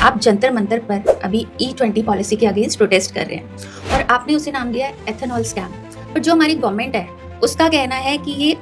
आप जंतर मंतर पर अभी E20 पॉलिसी के अगेंस्ट प्रोटेस्ट कर रहे हैं और आपने उसे नाम दिया है एथेनॉल स्कैम। पर जो हमारी गवर्नमेंट है उसका कहना है कि ये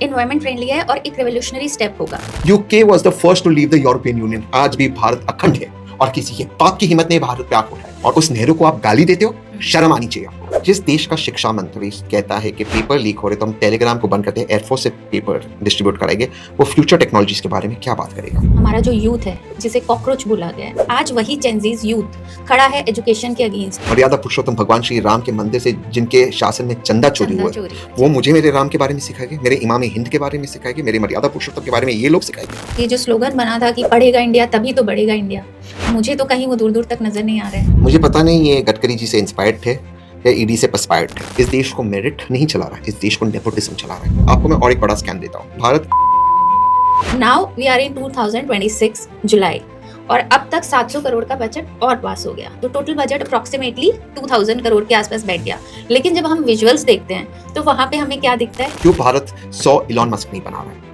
एनवायरमेंट फ्रेंडली है और एक रेवोल्यूशनरी स्टेप होगा। UK was the first to leave the European Union. आज भी भारत अखंड है और किसी के बाप की हिम्मत नहीं भारत पे आंख उठाए और उस नेहरू को आप गाली देते हो, शर्म आनी चाहिए आपको। जिस देश का शिक्षा मंत्री कहता है कि पेपर लीक हो रहे तो हम टेलीग्राम को बंद करते हैं, एयरफोर्स से पेपर डिस्ट्रीब्यूट कराएंगे, वो फ्यूचर टेक्नोलॉजीज के बारे में क्या बात करेगा? हमारा जो यूथ है जिसे कॉकरोच बोला गया है, आज वही जेनजीज यूथ खड़ा है एजुकेशन के अगेंस्ट। मर्यादा पुरुषोत्तम भगवान श्री राम के मंदिर से जिनके शासन में चंदा चोरी हुआ, वो मुझे मेरे राम के बारे में सिखाएंगे, मेरे इमाम हिंद के बारे में सिखाएंगे, मेरे मर्यादा पुरुषोत्तम के बारे में ये लोग सिखाएंगे। ये जो स्लोगन बना था कि पढ़ेगा इंडिया तभी तो बढ़ेगा इंडिया, मुझे तो कहीं वो दूर दूर तक नजर नहीं आ रहा है। मुझे पता नहीं ये गडकरी जी से इंस्पायर्ड थे या ईडी से पर्सपायर्ड थे। इस देश को मेरिट नहीं चला रहा है, इस देश को नेपोटिज्म चला रहा है। आपको मैं और एक बड़ा स्कैम देता हूँ। Bharat now we are in 2026 July और अब तक 700 करोड़ का बजट और पास हो गया, तो टोटल बजट अप्रोक्सीमेटली 2000 करोड़ के आसपास बैठ गया। लेकिन जब हम विजुअल्स देखते हैं तो वहां पे हमें क्या दिखता है? क्यों भारत 100 इलॉन मस्क नहीं बना रहा है?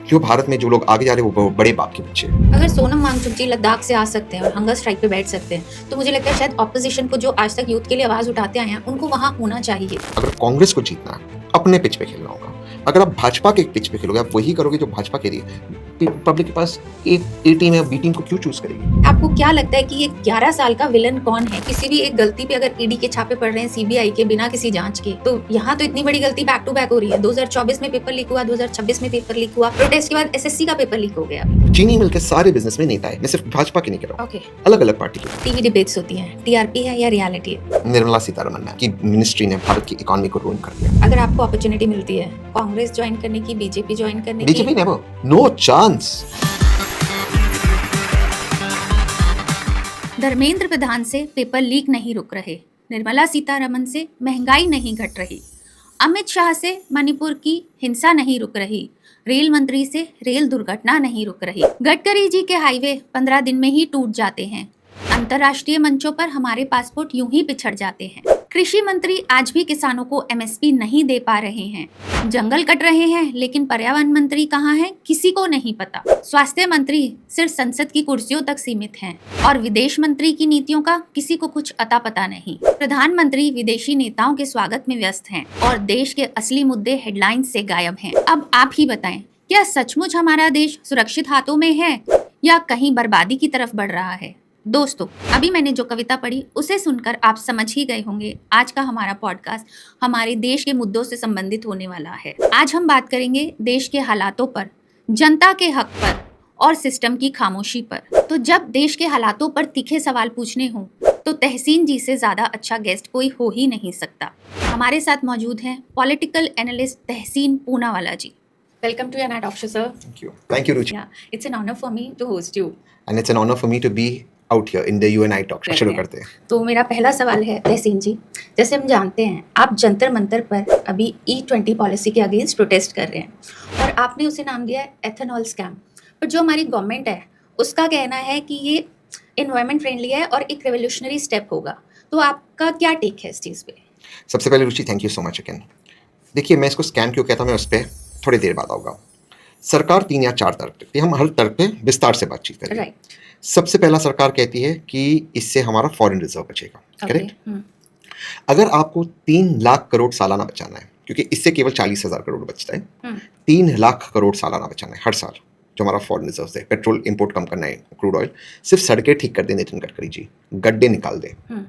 क्यों भारत में जो लोग आगे जा रहे हैं वो बड़े बाप के बच्चे? अगर सोनम वांगचुक जी लद्दाख से आ सकते हैं और हंगर स्ट्राइक पे बैठ सकते हैं तो मुझे लगता है शायद ऑपोजिशन को जो आज तक यूथ के लिए आवाज उठाते आए हैं उनको वहां होना चाहिए। अगर कांग्रेस को जीतना है अपने पिच पे खेलना होगा। अगर आप भाजपा के पिच पे खेलोगे, आप वही करोगे जो भाजपा के लिए, पब्लिक के पास ए टीम है, बी टीम को क्यों चूज करेगी? आपको क्या लगता है कि ये 11 साल का विलन कौन है? किसी भी एक गलती पे अगर ईडी के छापे पड़ रहे हैं सीबीआई के बिना किसी जांच के, तो यहाँ तो इतनी बड़ी गलती बैक टू बैक हो रही है। 2024 में पेपर लीक हुआ, 2026 में पेपर लीक हुआ, प्रोटेस्ट के बाद एसएससी का पेपर लीक हो गया। चीनी मिल के सारे बिजनेस में नेता है, मैं सिर्फ भाजपा की नहीं कह रहा हूँ, अलग अलग पार्टी की। टीवी डिबेट्स होती हैं, टीआरपी है या रियलिटी है? निर्मला सीतारमण की मिनिस्ट्री ने भारत की इकोनॉमी को रूइन कर दिया। अगर आपको अपॉर्चुनिटी मिलती है कांग्रेस ज्वाइन करने की, बीजेपी ज्वाइन करने की? BJP never, no chance. Dharmendra Pradhan से पेपर लीक नहीं रुक रहे, निर्मला सीतारमण से महंगाई नहीं घट रही, अमित शाह से मणिपुर की हिंसा नहीं रुक रही, रेल मंत्री से रेल दुर्घटना नहीं रुक रही, गडकरी जी के हाईवे 15 दिन में ही टूट जाते हैं, अंतर्राष्ट्रीय मंचों पर हमारे पासपोर्ट यूं ही पिछड़ जाते हैं, कृषि मंत्री आज भी किसानों को एमएसपी नहीं दे पा रहे हैं, जंगल कट रहे हैं लेकिन पर्यावरण मंत्री कहाँ है किसी को नहीं पता, स्वास्थ्य मंत्री सिर्फ संसद की कुर्सियों तक सीमित हैं और विदेश मंत्री की नीतियों का किसी को कुछ अता पता नहीं, प्रधानमंत्री विदेशी नेताओं के स्वागत में व्यस्त हैं और देश के असली मुद्दे हेडलाइंस से गायब हैं। अब आप ही बताएं, क्या सचमुच हमारा देश सुरक्षित हाथों में है या कहीं बर्बादी की तरफ बढ़ रहा है? दोस्तों, अभी मैंने जो कविता पढ़ी उसे सुनकर आप समझ ही गए होंगे आज का हमारा पॉडकास्ट हमारे देश के मुद्दों से संबंधित होने वाला है। आज हम बात करेंगे देश के हालातों पर, जनता के हक पर और सिस्टम की खामोशी पर। तो जब देश के हालातों पर तीखे सवाल पूछने हों तो तहसीन जी से ज्यादा अच्छा गेस्ट कोई हो ही नहीं सकता। हमारे साथ मौजूद हैं political analyst Tehseen Poonawalla ji. Welcome to your night talk show, sir. Thank you, Ruchi. Yeah, it's an honor for me to host you. And it's an honor for me to be out here in the U&I talk show. शुरू करते हैं। तो मेरा पहला सवाल है तहसीन जी, जैसे हम जानते हैं आप जंतर मंतर पर अभी E20 पॉलिसी के अगेंस्ट प्रोटेस्ट कर रहे हैं और आपने उसे नाम दिया है एथेनॉल स्कैम। पर जो हमारी गवर्नमेंट है उसका कहना है कि ये एनवायरमेंट फ्रेंडली है और एक रेवोल्यूशनरी स्टेप होगा, तो आपका क्या टेक है इस चीज़ पे? सबसे पहले Ruchi, thank you so much again. देखिए, मैं इसको स्कैम क्यों कहता हूँ, मैं उस पर थोड़ी देर बाद आऊँगा। सरकार 3 या 4 तर्क देती है, हम हर तर्क पे विस्तार से बातचीत करेंगे। Right. सबसे पहला सरकार कहती है कि इससे हमारा फॉरेन रिजर्व बचेगा, करेक्ट? अगर आपको 3 लाख करोड़ सालाना बचाना है, क्योंकि इससे केवल 40,000 करोड़ बचता है, 3 लाख करोड़ सालाना बचाना है हर साल, जो हमारा फॉरेन रिजर्व है, पेट्रोल इंपोर्ट कम करना है, क्रूड ऑयल, सिर्फ सड़कें ठीक कर दें नितिन गडकरी जी, गड्ढे निकाल दें,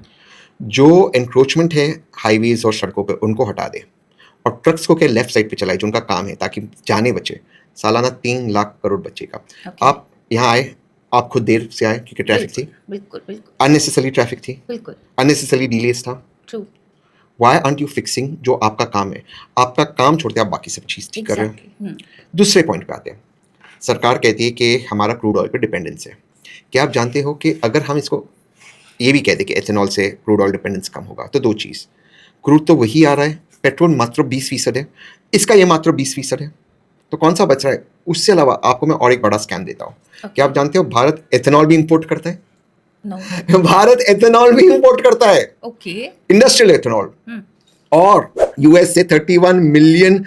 जो एंक्रोचमेंट है हाईवेज और सड़कों पे उनको हटा दे और ट्रक्स को क्या लेफ्ट साइड पे चलाए जो उनका काम है, ताकि जाने बचे, सालाना 3 लाख करोड़ बचेगा। आप यहाँ आए, आप खुद देर से आए क्योंकि ट्रैफिक थी, बिल्कुल अननेसेसरी ट्रैफिक थी, बिल्कुल अननेसेसरी डिलेज था। True. Why aren't you fixing जो आपका काम है? आपका काम छोड़ते आप बाकी सब चीज ठीक कर रहे हो। दूसरे पॉइंट पे आते हैं। सरकार कहती है कि हमारा क्रूड ऑयल पे डिपेंडेंस है। क्या आप जानते हो कि अगर हम इसको ये भी कहते हैं कि एथेनॉल से क्रूड ऑयल डिपेंडेंस कम होगा, तो 2 चीज़, क्रूड तो वही आ रहा है, पेट्रोल मात्र 20% है, इसका ये मात्र 20% है, तो कौन सा बच रहा है? उससे अलावा आपको मैं और एक बड़ा स्कैम देता हूँ। क्या आप जानते हो भारत एथेनॉल भी इंपोर्ट करता है? भारत एथेनॉल भी इंपोर्ट करता है, इंडस्ट्रियल एथेनॉल, और यूएस से 31 मिलियन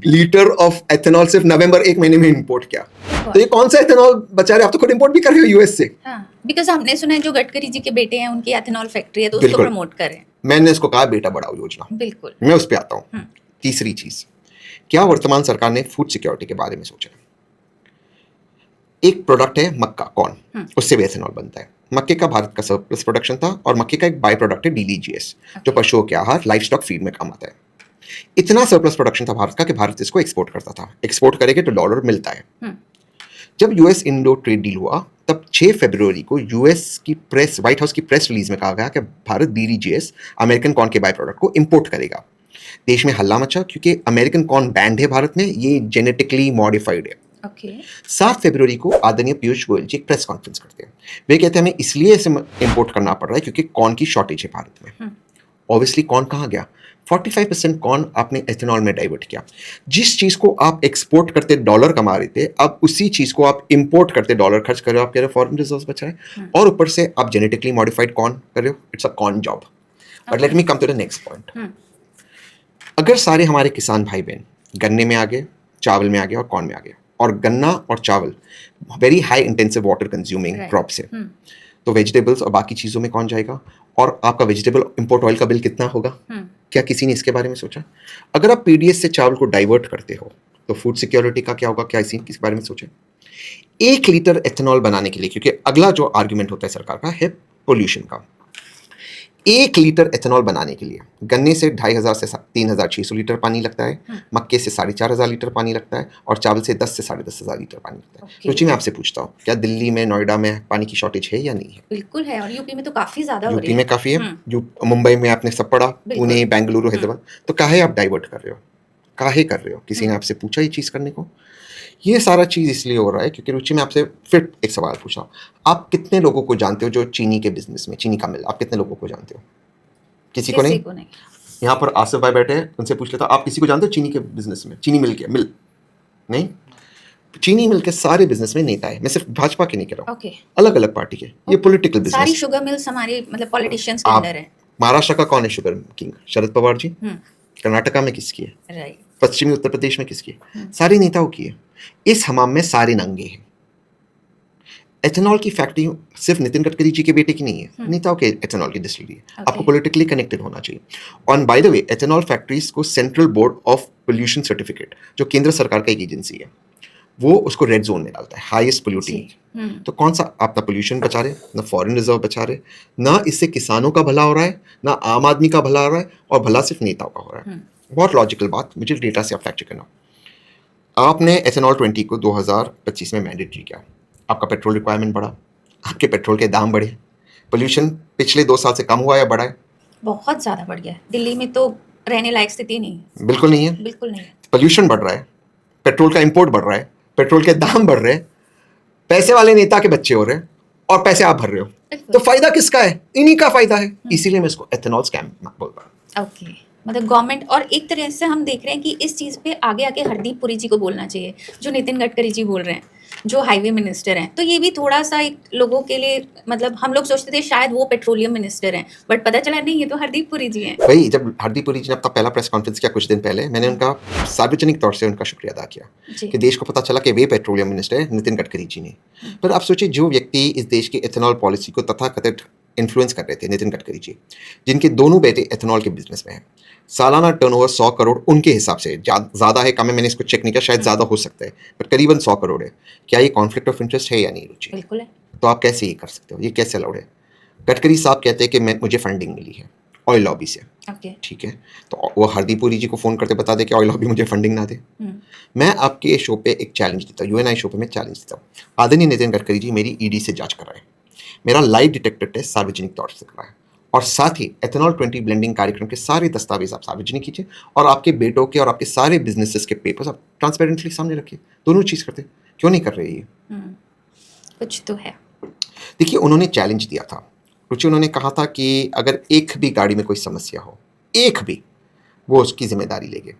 लीटर ऑफ एथेनॉल सिर्फ नवंबर 1 महीने में इंपोर्ट किया। तो ये कौन सा एथेनॉल बचा रहे? आप तो खुद इंपोर्ट भी कर रहे हो यूएस से। बिकॉज हमने सुना है जो गडकरी जी के बेटे हैं उनकी एथेनॉल फैक्ट्री है तो उसको बिल्कुल। प्रमोट कर रहे हैं। मैंने इसको कहा बेटा बढ़ाओ योजना। बिल्कुल। मैं उस पे आता हूँ। हम्म। तीसरी चीज, क्या वर्तमान सरकार ने फूड सिक्योरिटी के बारे में सोचा? एक प्रोडक्ट है मक्का, कॉर्न, उससे भी एथेनॉल बनता है। मक्के का भारत का सरप्लस प्रोडक्शन था और मक्के का एक बाय प्रोडक्ट है डीडीजीएस, जो पशुओं के आहार लाइफ स्टॉक फीड में काम आता है। इतना सरप्लस प्रोडक्शन था भारत का कि भारत इसको एक्सपोर्ट करता था। एक्सपोर्ट करेंगे तो डॉलर मिलता है। जब यूएस इंडो ट्रेड डील हुआ तब 6 फरवरी को यूएस की प्रेस, व्हाइट हाउस की प्रेस रिलीज में कहा गया कि भारत डीडीजीएस अमेरिकन कॉर्न के बाय प्रोडक्ट को इंपोर्ट करेगा। देश में हल्ला मचा क्योंकि अमेरिकन कॉर्न बैंड है भारत में, ये जेनेटिकली मॉडिफाइड है। 7 फरवरी को आदरणीय पीयूष गोयल जी एक प्रेस कॉन्फ्रेंस करते हैं। वे कहते हैं हमें इसलिए इसे इंपोर्ट करना पड़ रहा है क्योंकि कॉर्न की शॉर्टेज है भारत में। ऑब्वियसली कॉर्न कहाँ गया? 45% कॉर्न आपने एथेनॉल में डाइवर्ट किया। जिस चीज को आप एक्सपोर्ट करते डॉलर कमा रहे थे, अब उसी चीज को आप इंपोर्ट करते डॉलर खर्च कर रहे हो, आप कह रहे हो फॉरेन रिजर्व्स बच रहे हैं, और ऊपर से आप जेनेटिकली मॉडिफाइड कॉर्न कर रहे हो। It's a con job. But let me come to the next point. अगर सारे हमारे किसान भाई बहन गन्ने में आ गए, चावल में आ गए और कॉर्न में आ गए, और गन्ना और चावल very high intensive water consuming crops है, तो वेजिटेबल्स और बाकी चीज़ों में कौन जाएगा? और आपका वेजिटेबल इंपोर्ट ऑयल का बिल कितना होगा? क्या किसी ने इसके बारे में सोचा? अगर आप पीडीएस से चावल को डाइवर्ट करते हो तो फूड सिक्योरिटी का क्या होगा? क्या किसी ने बारे में सोचा? 1 लीटर एथेनॉल बनाने के लिए, क्योंकि अगला जो आर्ग्यूमेंट होता है सरकार का है पोल्यूशन का, 1 लीटर एथेनॉल बनाने के लिए गन्ने से 2500 से 3600 लीटर पानी लगता है, मक्के से 4500 लीटर पानी लगता है, और चावल से 10 से 10,500 लीटर पानी लगता है। रुचि, मैं आपसे पूछता हूँ, क्या दिल्ली में, नोएडा में पानी की शॉर्टेज है या नहीं है? बिल्कुल है, और यूपी में तो काफी ज्यादा हो रही है। यूपी में काफी है, मुंबई में आपने सब पढ़ा, पुणे, बेंगलुरु, हैदराबाद। तो काहे आप डाइवर्ट कर रहे हो? काहे कर रहे हो? किसी ने आपसे पूछा ये चीज करने को? ये सारा चीज इसलिए हो रहा है क्योंकि रुचि, मैं आपसे फिर एक सवाल पूछ रहा हूँ, आप कितने लोगों को जानते हो जो चीनी के बिजनेस में, चीनी का मिल, आप कितने लोगों को जानते हो? किसी को नहीं। यहाँ पर आसिफ भाई बैठे हैं, उनसे पूछ लेता, आप किसी को जानते हो चीनी के बिजनेस में? चीनी मिल के मिल नहीं, चीनी मिल के सारे बिजनेस में नेता है। मैं सिर्फ भाजपा के नहीं कह रहा हूँ, अलग अलग पार्टी के, ये पॉलिटिकल बिजनेस। सारी शुगर मिल्स हमारे मतलब पॉलिटिशियंस के अंडर है। महाराष्ट्र का कौन है शुगर किंग? शरद पवार जी। कर्नाटका में किसकी है? राइट। पश्चिमी उत्तर प्रदेश में किसकी है? सारे नेताओं की है। इस हमाम में सारे नंगे हैं। एथेनॉल की फैक्ट्री सिर्फ नितिन गडकरी जी के बेटे की नहीं है, नेताओं के एथेनॉल की डिस्टिलरी है। आपको पॉलिटिकली कनेक्टेड होना चाहिए। और by the way, ethanol factories को central board of pollution certificate, जो केंद्र सरकार का एक एजेंसी है, वो उसको रेड जोन में डालता है, हाईएस्ट पोल्यूटिंग। तो कौन सा आप ना पोल्यूशन बचा रहे, ना फॉरेन रिजर्व बचा रहे, ना इससे किसानों का भला हो रहा है, ना आम आदमी का भला हो रहा है, और भला सिर्फ नेताओं का हो रहा है। बहुत लॉजिकल बात, मुझे डेटा से आप फैक्ट चेक करना। आपने एथेनॉल 20 को 2025 में मैंडेटरी किया, आपका पेट्रोल रिक्वायरमेंट बढ़ा, आपके पेट्रोल के दाम बढ़े, पोल्यूशन पिछले 2 साल से कम हुआ या बढ़ा है? बहुत ज्यादा बढ़ गया है। दिल्ली में तो रहने लायक स्थिति नहीं है। बिल्कुल नहीं है, बिल्कुल नहीं है। पोल्यूशन बढ़ रहा है, पेट्रोल का इंपोर्ट बढ़ रहा है, पेट्रोल के दाम बढ़ रहे हैं, पैसे वाले नेता के बच्चे हो रहे हैं, और पैसे आप भर रहे हो, तो फायदा किसका है? इन्हीं का फायदा है। इसीलिए मैं इसको एथेनॉल स्कैम बोल रहा हूँ। ओके, मतलब गवर्नमेंट, और एक तरह से हम देख रहे हैं कि इस चीज़ पे आगे आके हरदीप पुरी जी को बोलना चाहिए, जो नितिन गडकरी जी बोल रहे हैं, जो हाईवे मिनिस्टर हैं। तो ये भी थोड़ा सा एक लोगों के लिए, मतलब हम लोग सोचते थे शायद वो पेट्रोलियम मिनिस्टर हैं, बट पता चला नहीं, ये तो हरदीप पुरी जी हैं। भाई, जब हरदीप पुरी जी ने अपना पहला प्रेस कॉन्फ्रेंस किया कुछ दिन पहले, मैंने उनका सार्वजनिक तौर से उनका शुक्रिया अदा किया कि देश को पता चला कि वे पेट्रोलियम मिनिस्टर है, नितिन गडकरी जी ने। पर आप सोचिए, जो व्यक्ति इस देश की एथेनॉल पॉलिसी को तथाकथित इन्फ्लुएंस कर रहे थे, नितिन गडकरी जी, जिनके दोनों बेटे एथेनॉल के बिजनेस में हैं, सालाना टर्नओवर 100 करोड़ उनके हिसाब से, ज़्यादा है कम है मैंने इसको चेक नहीं किया, शायद ज़्यादा हो सकता है, पर करीबन 100 करोड़ है। क्या ये कॉन्फ्लिक्ट ऑफ इंटरेस्ट है या नहीं रुचि? बिल्कुल है। तो आप कैसे ये कर सकते हो? ये कैसे अलाउड है? गडकरी साहब कहते हैं कि मुझे फंडिंग मिली है ऑयल लॉबी से। ठीक है, तो वो हरदीप पुरी जी को फ़ोन करते बता दे कि ऑयल लॉबी मुझे फंडिंग ना दे। मैं आपके शो पे एक चैलेंज देता हूँ, UNI शो पे मैं चैलेंज देता हूँ, आदरणीय नितिन गडकरी जी मेरी ED से जाँच कराएं, मेरा लाइव डिटेक्टर टेस्ट सार्वजनिक तौर से कराएं, और साथ ही एथेनॉल 20 ब्लेंडिंग कार्यक्रम के सारे दस्तावेज आप सार्वजनिक कीजिए, और आपके बेटों के और आपके सारे बिजनेसेस के पेपर्स आप ट्रांसपेरेंटली सामने रखिए। दोनों चीज़ करते, क्यों नहीं कर रहे ये? कुछ तो है। देखिए, उन्होंने चैलेंज दिया था रुचि, उन्होंने कहा था कि अगर एक भी गाड़ी में कोई समस्या हो, एक भी, वो उसकी जिम्मेदारी लेंगे।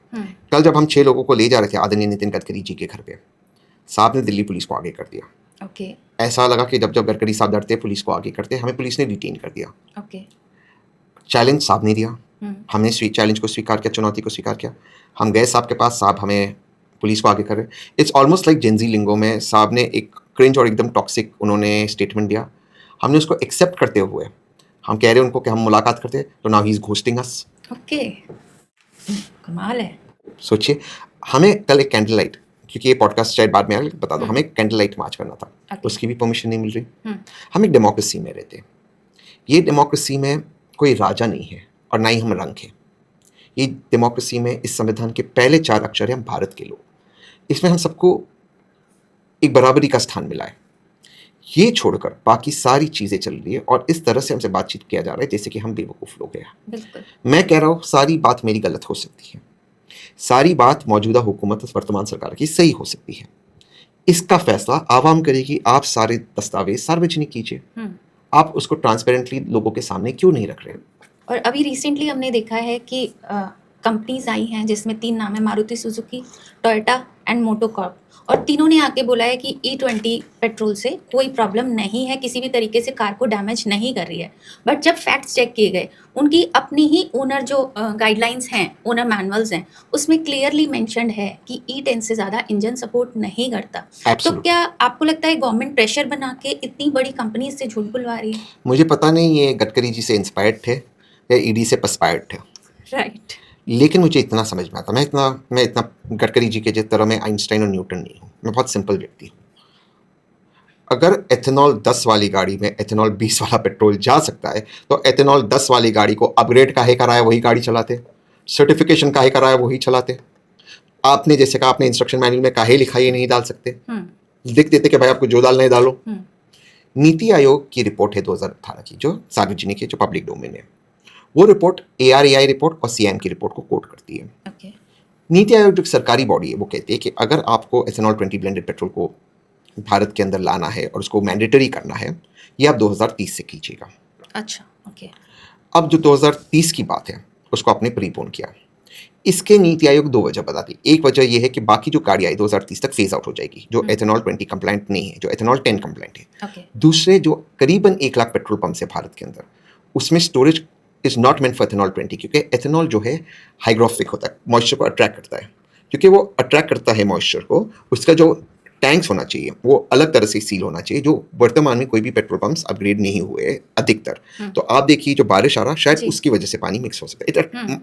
कल जब हम 6 लोगों को ले जा रहे थे आदरणीय नितिन गडकरी जी के घर पे, साहब ने दिल्ली पुलिस को आगे कर दिया। ऐसा लगा कि जब गडकरी साहब डरते पुलिस को आगे करते, हमें पुलिस ने डिटेन कर दिया। चैलेंज साहब ने दिया, हमने चैलेंज को स्वीकार किया, चुनौती को स्वीकार किया, हम गए साहब के पास, साहब हमें पुलिस को आगे कर रहे। इट्स ऑलमोस्ट लाइक जेंजी लिंगो में साहब ने एक क्रिंज और एकदम टॉक्सिक उन्होंने स्टेटमेंट दिया, हमने उसको एक्सेप्ट करते हुए हम कह रहे हैं उनको कि हम मुलाकात करते हैं, तो now he is ghosting us. Okay, कमाल है। सोचिए, हमें कल एक कैंडल लाइट, क्योंकि ये पॉडकास्ट शायद बाद में आगे बता दो, हमें एक कैंडल लाइट मार्च करना था, Okay. उसकी भी परमिशन नहीं मिल रही। हम एक डेमोक्रेसी में रहते हैं, ये डेमोक्रेसी में कोई राजा नहीं है और ना ही हम रंग हैं। ये डेमोक्रेसी में इस संविधान के पहले 4 अक्षर हैं हम भारत के लोग, इसमें हम सबको एक बराबरी का स्थान मिला है। ये छोड़कर बाकी सारी चीज़ें चल रही है और इस तरह से हमसे बातचीत किया जा रहा है जैसे कि हम बेवकूफ़ लोग हैं। बिल्कुल। मैं कह रहा हूँ सारी बात मेरी गलत हो सकती है, सारी बात मौजूदा हुकूमत वर्तमान सरकार की सही हो सकती है। इसका फैसला आवाम करेगी। आप सारे दस्तावेज सार्वजनिक कीजिए। आप उसको ट्रांसपेरेंटली लोगों के सामने क्यों नहीं रख रहे? और अभी रिसेंटली हमने देखा है कि कंपनीज आई हैं जिसमें 3 नाम है, Maruti Suzuki, Toyota and MotoCorp, और तीनों ने आके बोला है कि E20 पेट्रोल से कोई प्रॉब्लम नहीं है, किसी भी तरीके से कार को डैमेज नहीं कर रही है। बट जब फैक्ट्स चेक किए गए, उनकी अपनी ही ओनर जो गाइडलाइंस हैं, ओनर मैनुअल्स हैं, उसमें क्लियरली मेंशन्ड है कि E10 से ज़्यादा इंजन सपोर्ट नहीं करता। तो Absolutely. क्या आपको लगता है गवर्नमेंट प्रेशर बना के इतनी बड़ी कंपनी से झूठ बुलवा रही है? मुझे पता नहीं ये गडकरी जी से इंस्पायर्ड थे या ईडी से पस्पायर्ड थे, राइट। लेकिन मुझे इतना समझ में आता, मैं इतना गडकरी जी के जिस तरह मैं आइंस्टाइन और न्यूटन नहीं हूँ। मैं बहुत सिंपल व्यक्ति हूँ। अगर एथेनॉल 10 वाली गाड़ी में एथेनॉल 20 वाला पेट्रोल जा सकता है, तो एथेनॉल 10 वाली गाड़ी को अपग्रेड काहे कराया वही गाड़ी चलाते, सर्टिफिकेशन काहे कराया वही चलाते। आपने जैसे कहा, आपने इंस्ट्रक्शन मैनुअल में काहे लिखा ये नहीं डाल सकते, लिख देते कि भाई आपको जो डालना है डालो। नीति आयोग की रिपोर्ट है 2018 की, जो सार्वजनिक है, जो पब्लिक डोमेन है। वो रिपोर्ट ARAI रिपोर्ट और CIM की रिपोर्ट को कोट करती है। Okay. नीति आयोग जो सरकारी बॉडी है वो कहती है कि अगर आपको एथेनॉल 20 ब्लेंडेड पेट्रोल को भारत के अंदर लाना है और उसको मैंडेटरी करना है, ये आप 2030 से कीजिएगा। अच्छा, ओके। अब जो 2030 की बात है उसको आपने प्रीपोन किया। इसके नीति आयोग 2 वजह बताती है। एक वजह यह है कि बाकी जो गाड़ियाँ 2030 तक फेज आउट हो जाएगी, जो एथेनॉल 20 कंप्लाइंट नहीं है, जो एथेनॉल 10 कंप्लाइंट है। Okay. दूसरे, जो करीबन 1 लाख पेट्रोल पंप्स है भारत के अंदर, उसमें storage is not meant for ethanol 20, क्योंकि एथेनॉल जो है हाइग्रोफिक होता है, मॉइस्चर को अट्रैक्ट करता है। क्योंकि वो अट्रैक्ट करता है मॉइस्चर को, उसका जो टैंक्स होना चाहिए वो अलग तरह से सील होना चाहिए, जो वर्तमान में कोई भी पेट्रोल पंप्स अपग्रेड नहीं हुए अधिकतर। तो आप देखिए जो बारिश आ रहा, शायद जी। उसकी वजह से पानी मिक्स हो सकता है।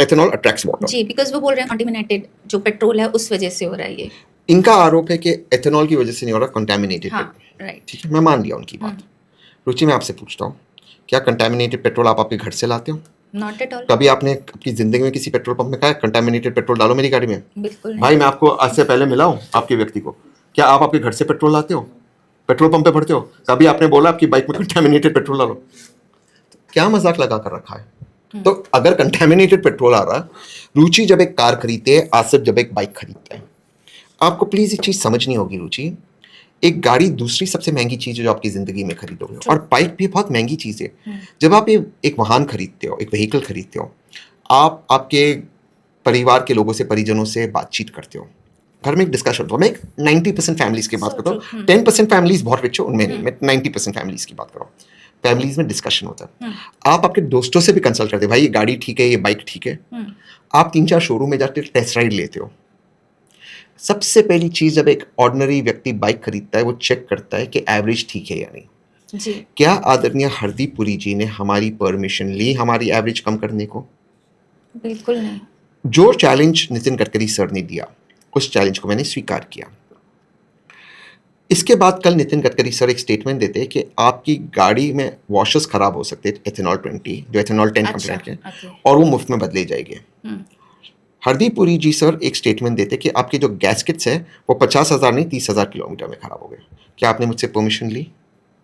Ethanol attracts water. जी, बिकॉज वो बोल रहे हैं कंटामिनेटेड जो पेट्रोल है उस वजह से हो रहा है ये। इनका आरोप है कि एथेनॉल की वजह से नहीं हो रहा, कंटामिनेटेड। हाँ, राइट। ठीक है, मैं मान लिया उनकी बात। रुचि, मैं आपसे पूछता हूँ, क्या कंटामिनेटेड पेट्रोल आप आपके घर से लाते हो? Not at all. कभी आपने अपनी जिंदगी में किसी पेट्रोल पंप में कहा कंटामिनेटेड पेट्रोल डालो मेरी गाड़ी में? बिल्कुल नहीं। भाई मैं आपको आज से पहले मिला हूँ आपके व्यक्ति को, क्या आप आपके घर से पेट्रोल लाते हो, पेट्रोल पंप पे भरते हो? कभी आपने बोला आपकी बाइक में कंटामिनेटेड पेट्रोल डालो? क्या मजाक लगा कर रखा है? तो अगर कंटामिनेटेड पेट्रोल आ रहा, रुचि जब एक कार खरीदते हैं, आसिफ जब एक बाइक खरीदते हैं, आपको प्लीज एक चीज समझनी होगी रुचि, एक गाड़ी दूसरी सबसे महंगी चीज है जो आपकी जिंदगी में खरीदोगे, और बाइक भी बहुत महंगी चीज है। जब आप ये एक वाहन खरीदते हो, एक व्हीकल खरीदते हो, आप आपके परिवार के लोगों से, परिजनों से बातचीत करते हो, घर में एक डिस्कशन होता है। मैं एक 90% फैमिलीज की बात करता हूँ, 10% फैमिलीज बहुत रिच हो, उनमें नहीं, मैं 90% फैमिलीज की बात कर रहा हूँ। फैमिलीज में डिस्कशन होता है। आप आपके दोस्तों से भी कंसल्ट करते हो, भाई ये गाड़ी ठीक है, ये बाइक ठीक है। आप 3-4 शोरूम में जाते टेस्ट राइड लेते हो। सबसे पहली चीज जब एक ऑर्डिनरी व्यक्ति बाइक खरीदता है, वो चेक करता है कि एवरेज ठीक है या नहीं। जी। क्या आदरणीय हरदीप पुरी जी ने हमारी परमिशन ली हमारी एवरेज कम करने को? बिल्कुल नहीं। जो चैलेंज नितिन गडकरी सर ने दिया, उस चैलेंज को मैंने स्वीकार किया। इसके बाद कल नितिन गडकरी सर एक स्टेटमेंट देते हैं कि आपकी गाड़ी में वॉशर्स खराब हो सकते हैं एथेनॉल 20, जो एथेनॉल 10 कंप्लेंट के, और वो मुफ्त में बदले जाएंगे। हरदीप पुरी जी सर एक स्टेटमेंट देते कि आपके जो गैस्केट्स है वो 50,000 नहीं 30,000 किलोमीटर में खराब हो गए। क्या आपने मुझसे परमिशन ली?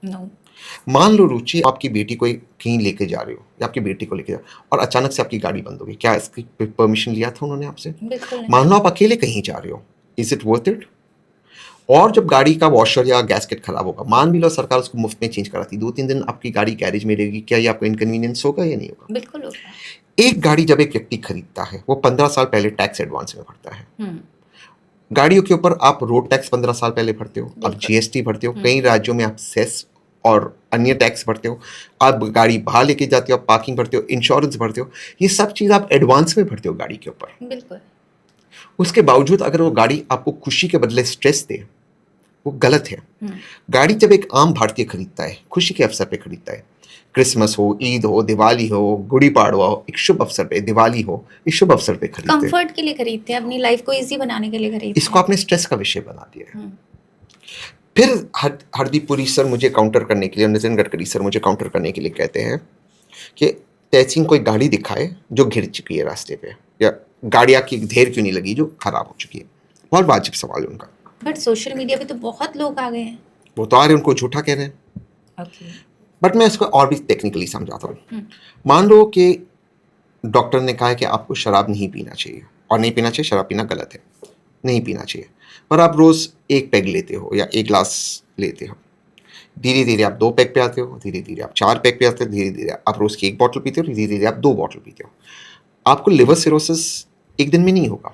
नो। मान लो रुचि आपकी बेटी को कहीं लेके जा रहे हो, या आपकी बेटी को लेके जा, और अचानक से आपकी गाड़ी बंद हो गई, क्या इसकी परमिशन लिया था उन्होंने आपसे? बिल्कुल नहीं। मान लो आप अकेले कहीं जा रहे हो, इज इट वर्थ इट? और जब गाड़ी का वॉशर या गैस्केट खराब होगा, मान भी लो सरकार उसको मुफ्त में चेंज कराती, 2-3 दिन आपकी गाड़ी गैरेज में रहेगी, क्या ये आपको इनकन्वीनियंस होगा या नहीं होगा? बिल्कुल होगा। एक गाड़ी जब एक व्यक्ति खरीदता है, वो 15 साल पहले टैक्स एडवांस में भरता है। गाड़ियों के ऊपर आप रोड टैक्स 15 साल पहले भरते हो, आप GST भरते हो, कई राज्यों में आप सेस और अन्य टैक्स भरते हो, आप गाड़ी बाहर लेके जाते हो, आप पार्किंग भरते हो, इंश्योरेंस भरते हो, ये सब चीज़ आप एडवांस में भरते हो गाड़ी के ऊपर। बिल्कुल। उसके बावजूद अगर वो गाड़ी आपको खुशी के बदले स्ट्रेस दे, वो गलत है। गाड़ी जब एक आम भारतीय खरीदता है, खुशी के अवसर पे खरीदता है, क्रिसमस हो, ईद हो, दिवाली हो, गुड़ी पाड़वा हो, एक शुभ अवसर पे, दिवाली हो, एक शुभ अवसर पे खरीदते हैं। कंफर्ट के लिए खरीदते हैं, अपनी लाइफ को इजी बनाने के लिए खरीदते इसको आपने स्ट्रेस का विषय बना दिया है। फिर हरदीप पुरी सर मुझे काउंटर करने के लिए, नितिन गडकरी सर मुझे काउंटर करने के लिए कहते हैं कि तैसीन कोई गाड़ी दिखाए जो घिर चुकी है रास्ते पे, या गाड़ियाँ की ढेर क्यों नहीं लगी जो खराब हो चुकी है। बहुत वाजिब सवाल है उनका। बट सोशल मीडिया पे तो बहुत लोग आ गए हैं। वो तो आ रहे हैं, उनको झूठा कह रहे हैं। ओके। बट मैं इसको और भी टेक्निकली समझाता हूँ। मान लो कि डॉक्टर ने कहा है कि आपको शराब नहीं पीना चाहिए, और नहीं पीना चाहिए, शराब पीना गलत है, नहीं पीना चाहिए, पर आप रोज़ एक पैग लेते हो या एक ग्लास लेते हो, धीरे धीरे आप 2 पैग पे आते हो, धीरे धीरे आप 4 पैग पे आते हो, धीरे धीरे आप रोज़ की 1 बॉटल पीते हो, धीरे धीरे आप 2 बॉटल पीते हो। आपको लिवर सिरोसिस एक दिन में नहीं होगा,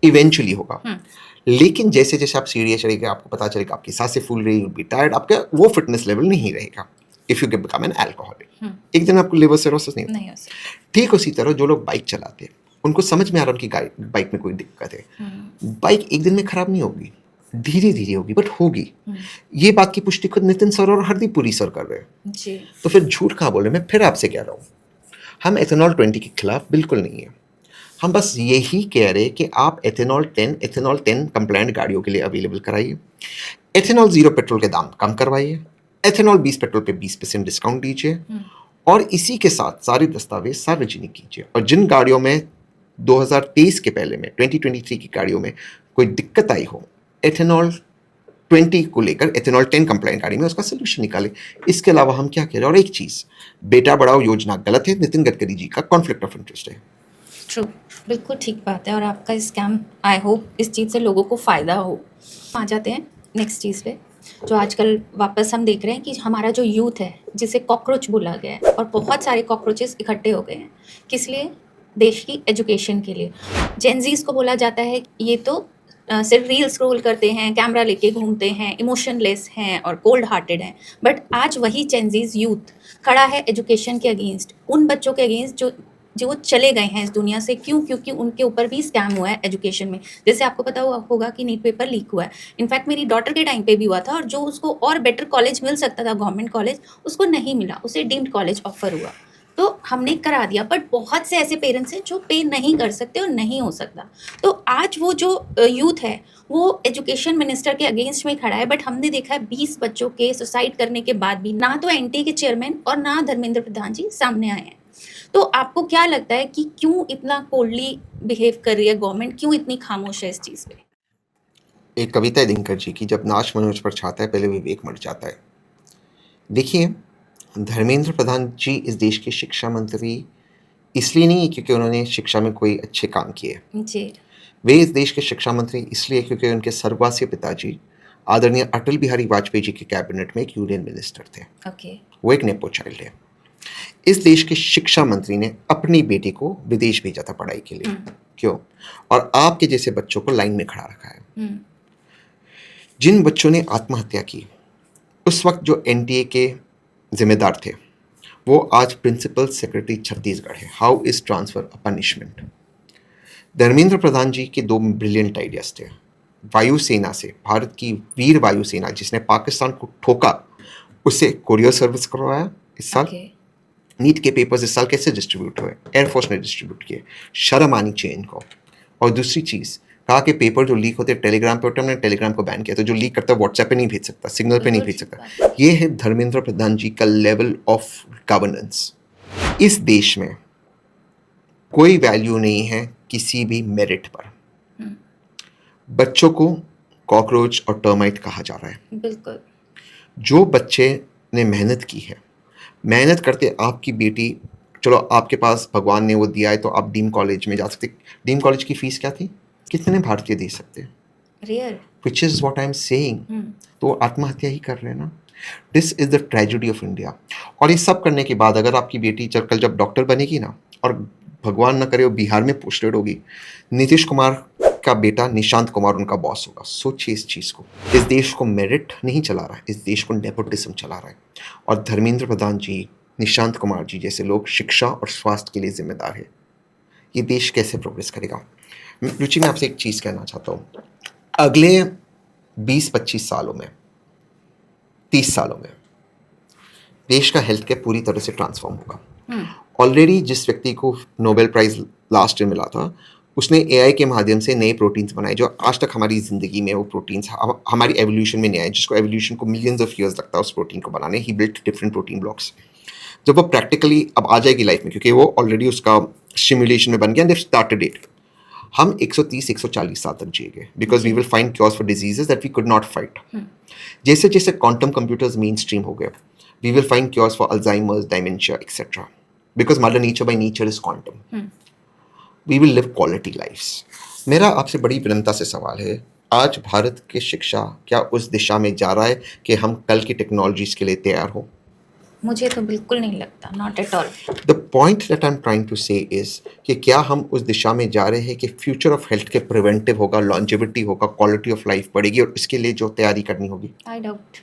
इवेंचुअली होगा। लेकिन जैसे जैसे आप सीढ़ियाँ चढ़ेंगे, आपको पता चलेगा आपकी सांसें फूल रही, बी टायर्ड, आपका वो फिटनेस लेवल नहीं रहेगा। If you become an alcoholic, एक दिन आपको लिवर सिरोसिस नहीं होगा। ठीक उसी तरह जो लोग बाइक चलाते हैं, उनको समझ में आ रहा है कि बाइक में कोई दिक्कत है, बाइक एक दिन में खराब नहीं होगी, धीरे धीरे होगी, बट होगी। ये बात की पुष्टि खुद नितिन सर और हरदीप पुरी सर कर रहे हैं जी। तो फिर झूठ कहाँ बोल रहे? मैं फिर आपसे कह रहा हूँ, हम एथेनॉल 20 के खिलाफ बिल्कुल नहीं है। हम बस यही कह रहे हैं कि आप एथेनॉल 10 कंप्लायंट गाड़ियों के लिए अवेलेबल कराइए, एथेनॉल 0 पेट्रोल के दाम कम करवाइए, एथेनॉल 20 पेट्रोल पे 20% डिस्काउंट दीजिए, और इसी के साथ सारे दस्तावेज सार्वजनिक कीजिए। और जिन गाड़ियों में 2023 के पहले में 2023 की गाड़ियों में कोई दिक्कत आई हो, एथेनॉल 20 को लेकर एथेनॉल 10 कंप्लायंट गाड़ी में उसका सोल्यूशन निकाले। इसके अलावा हम क्या कह रहे हैं? और एक चीज़, बेटा बढ़ाओ योजना गलत है, नितिन गडकरी जी का कॉन्फ्लिक्ट ऑफ इंटरेस्ट है। ट्रू, बिल्कुल ठीक बात है। और आपका स्कैम, आई होप इस चीज़ से लोगों को फ़ायदा हो। आ जाते हैं नेक्स्ट चीज़ पे, जो आजकल वापस हम देख रहे हैं कि हमारा जो यूथ है, जिसे कॉकरोच बोला गया है, और बहुत सारे कॉकरोचेस इकट्ठे हो गए हैं। किस लिए? देश की एजुकेशन के लिए। जेनजीज को बोला जाता है ये तो सिर्फ रील स्क्रॉल करते हैं, कैमरा लेके घूमते हैं, इमोशनलेस हैं और कोल्ड हार्टेड हैं। बट आज वही जेनजीज यूथ खड़ा है एजुकेशन के अगेंस्ट, उन बच्चों के अगेंस्ट जो वो चले गए हैं इस दुनिया से। क्यों? क्योंकि उनके ऊपर भी स्कैम हुआ है एजुकेशन में। जैसे आपको पता होगा कि नीट पेपर लीक हुआ है। इनफैक्ट मेरी डॉटर के टाइम पे भी हुआ था, और जो उसको और बेटर कॉलेज मिल सकता था, गवर्नमेंट कॉलेज, उसको नहीं मिला, उसे डीम्ड कॉलेज ऑफर हुआ, तो हमने करा दिया। बट बहुत से ऐसे पेरेंट्स हैं जो पे नहीं कर सकते और नहीं हो सकता। तो आज वो जो यूथ है वो एजुकेशन मिनिस्टर के अगेंस्ट में खड़ा है। बट हमने देखा है 20 बच्चों के सुसाइड करने के बाद भी ना तो एनटीए के चेयरमैन और ना धर्मेंद्र प्रधान जी सामने आए हैं। तो आपको क्या लगता है कि क्यों इतना कोल्डली बिहेव कर रही है गवर्नमेंट, क्यों इतनी खामोश है इस चीज़ पे? एक कविता है दिनकर जी की, जब नाश मनोज पर छाता है पहले विवेक मर जाता है। देखिए, धर्मेंद्र प्रधान जी इस देश के शिक्षा मंत्री इसलिए नहीं क्योंकि उन्होंने शिक्षा में कोई अच्छे काम किए जी। वे इस देश के शिक्षा मंत्री इसलिए क्योंकि उनके स्वर्गवासी पिताजी आदरणीय अटल बिहारी वाजपेयी जी के कैबिनेट में एक यूनियन मिनिस्टर थे। ओके। वो एक नेपो चाइल्ड है। इस देश के शिक्षा मंत्री ने अपनी बेटी को विदेश भेजा था पढ़ाई के लिए। क्यों? और आपके जैसे बच्चों को लाइन में खड़ा रखा है। जिन बच्चों ने आत्महत्या की, उस वक्त जो एनटीए के जिम्मेदार थे, वो आज प्रिंसिपल सेक्रेटरी छत्तीसगढ़ है। How is transfer a punishment? Dharmendra Pradhan ji के 2 ब्रिलियंट आइडियाज थे। वायुसेना से, भारत की वीर वायुसेना जिसने पाकिस्तान को ठोका, उसे कोरियर सर्विस करवाया इस साल। नीट के पेपर्स इस साल कैसे डिस्ट्रीब्यूट हुए? एयरफोर्स ने डिस्ट्रीब्यूट किए। शर्म आनी चाहिए इनको। और दूसरी चीज़, कहा कि पेपर जो लीक होते हैं टेलीग्राम पे होते हैं, हमने टेलीग्राम को बैन किया। तो जो लीक करता है व्हाट्सएप पे नहीं भेज सकता, सिग्नल पे नहीं भेज सकता। ये है धर्मेंद्र प्रधान जी का लेवल ऑफ गवर्नेंस। इस देश में कोई वैल्यू नहीं है किसी भी मेरिट पर। बच्चों को कॉकरोच और टर्माइट कहा जा रहा है। बिल्कुल। जो बच्चे ने मेहनत की है, मेहनत करते आपकी बेटी, चलो आपके पास भगवान ने वो दिया है तो आप डीम कॉलेज में जा सकते। डीम कॉलेज की फीस क्या थी? कितने भारतीय दे सकते? Rare. Which is what I am saying. तो आत्महत्या ही कर रहे हैं ना। This is the tragedy of India. और ये सब करने के बाद अगर आपकी बेटी कल जब डॉक्टर बनेगी ना, और भगवान ना करे वो बिहार में पोस्टेड होगी, नीतीश कुमार का बेटा निशांत कुमार उनका बॉस होगा। सोचिए इस चीज़ को। इस देश को मेरिट नहीं चला रहा है, इस देश को नेपोटिज्म चला रहा है। और धर्मेंद्र प्रधान जी, निशांत कुमार जी जैसे लोग शिक्षा और स्वास्थ्य के लिए जिम्मेदार है। ये देश कैसे प्रोग्रेस करेगा? रुचि, मैं आपसे एक चीज़ कहना चाहता हूँ। अगले 20-25 सालों में 30 सालों में देश का हेल्थ केयर पूरी तरह से ट्रांसफॉर्म होगा। ऑलरेडी जिस व्यक्ति को नोबेल प्राइज लास्ट ईयर मिला था, उसने एआई के माध्यम से नए प्रोटीन्स बनाए जो आज तक हमारी ज़िंदगी में वो प्रोटीन्स हमारी एवोल्यूशन में नहीं आए, जिसको एवोल्यूशन को मिलियंस ऑफ ईयर्स लगता है उस प्रोटीन को बनाने। ही बिल्ट डिफरेंट प्रोटीन ब्लॉक्स। जब वो प्रैक्टिकली अब आ जाएगी लाइफ में, क्योंकि वो ऑलरेडी उसका सिमुलेशन में बन गया, दे स्टार्टेड इट, हम 130-140 साल तक जिएंगे, because we will find cures for diseases that we could not fight. जैसे जैसे क्वांटम कंप्यूटर्स मेन स्ट्रीम हो गए, we will find cures for Alzheimer's, dementia etcetera, because mother nature by nature is quantum. We will live quality lifes. मेरा आपसे बड़ी विनम्रता से सवाल है, आज भारत की शिक्षा क्या उस दिशा में जा रहा है कि हम कल की टेक्नोलॉजीज के लिए तैयार हो? मुझे तो बिल्कुल नहीं लगता, not at all. The point that I am trying to say is कि क्या हम उस दिशा में जा रहे हैं कि फ्यूचर ऑफ हेल्थ के प्रिवेंटिव होगा, लॉन्जेविटी होगा, क्वालिटी ऑफ लाइफ बढ़ेगी, और इसके लिए जो तैयारी करनी होगी, आई डाउट।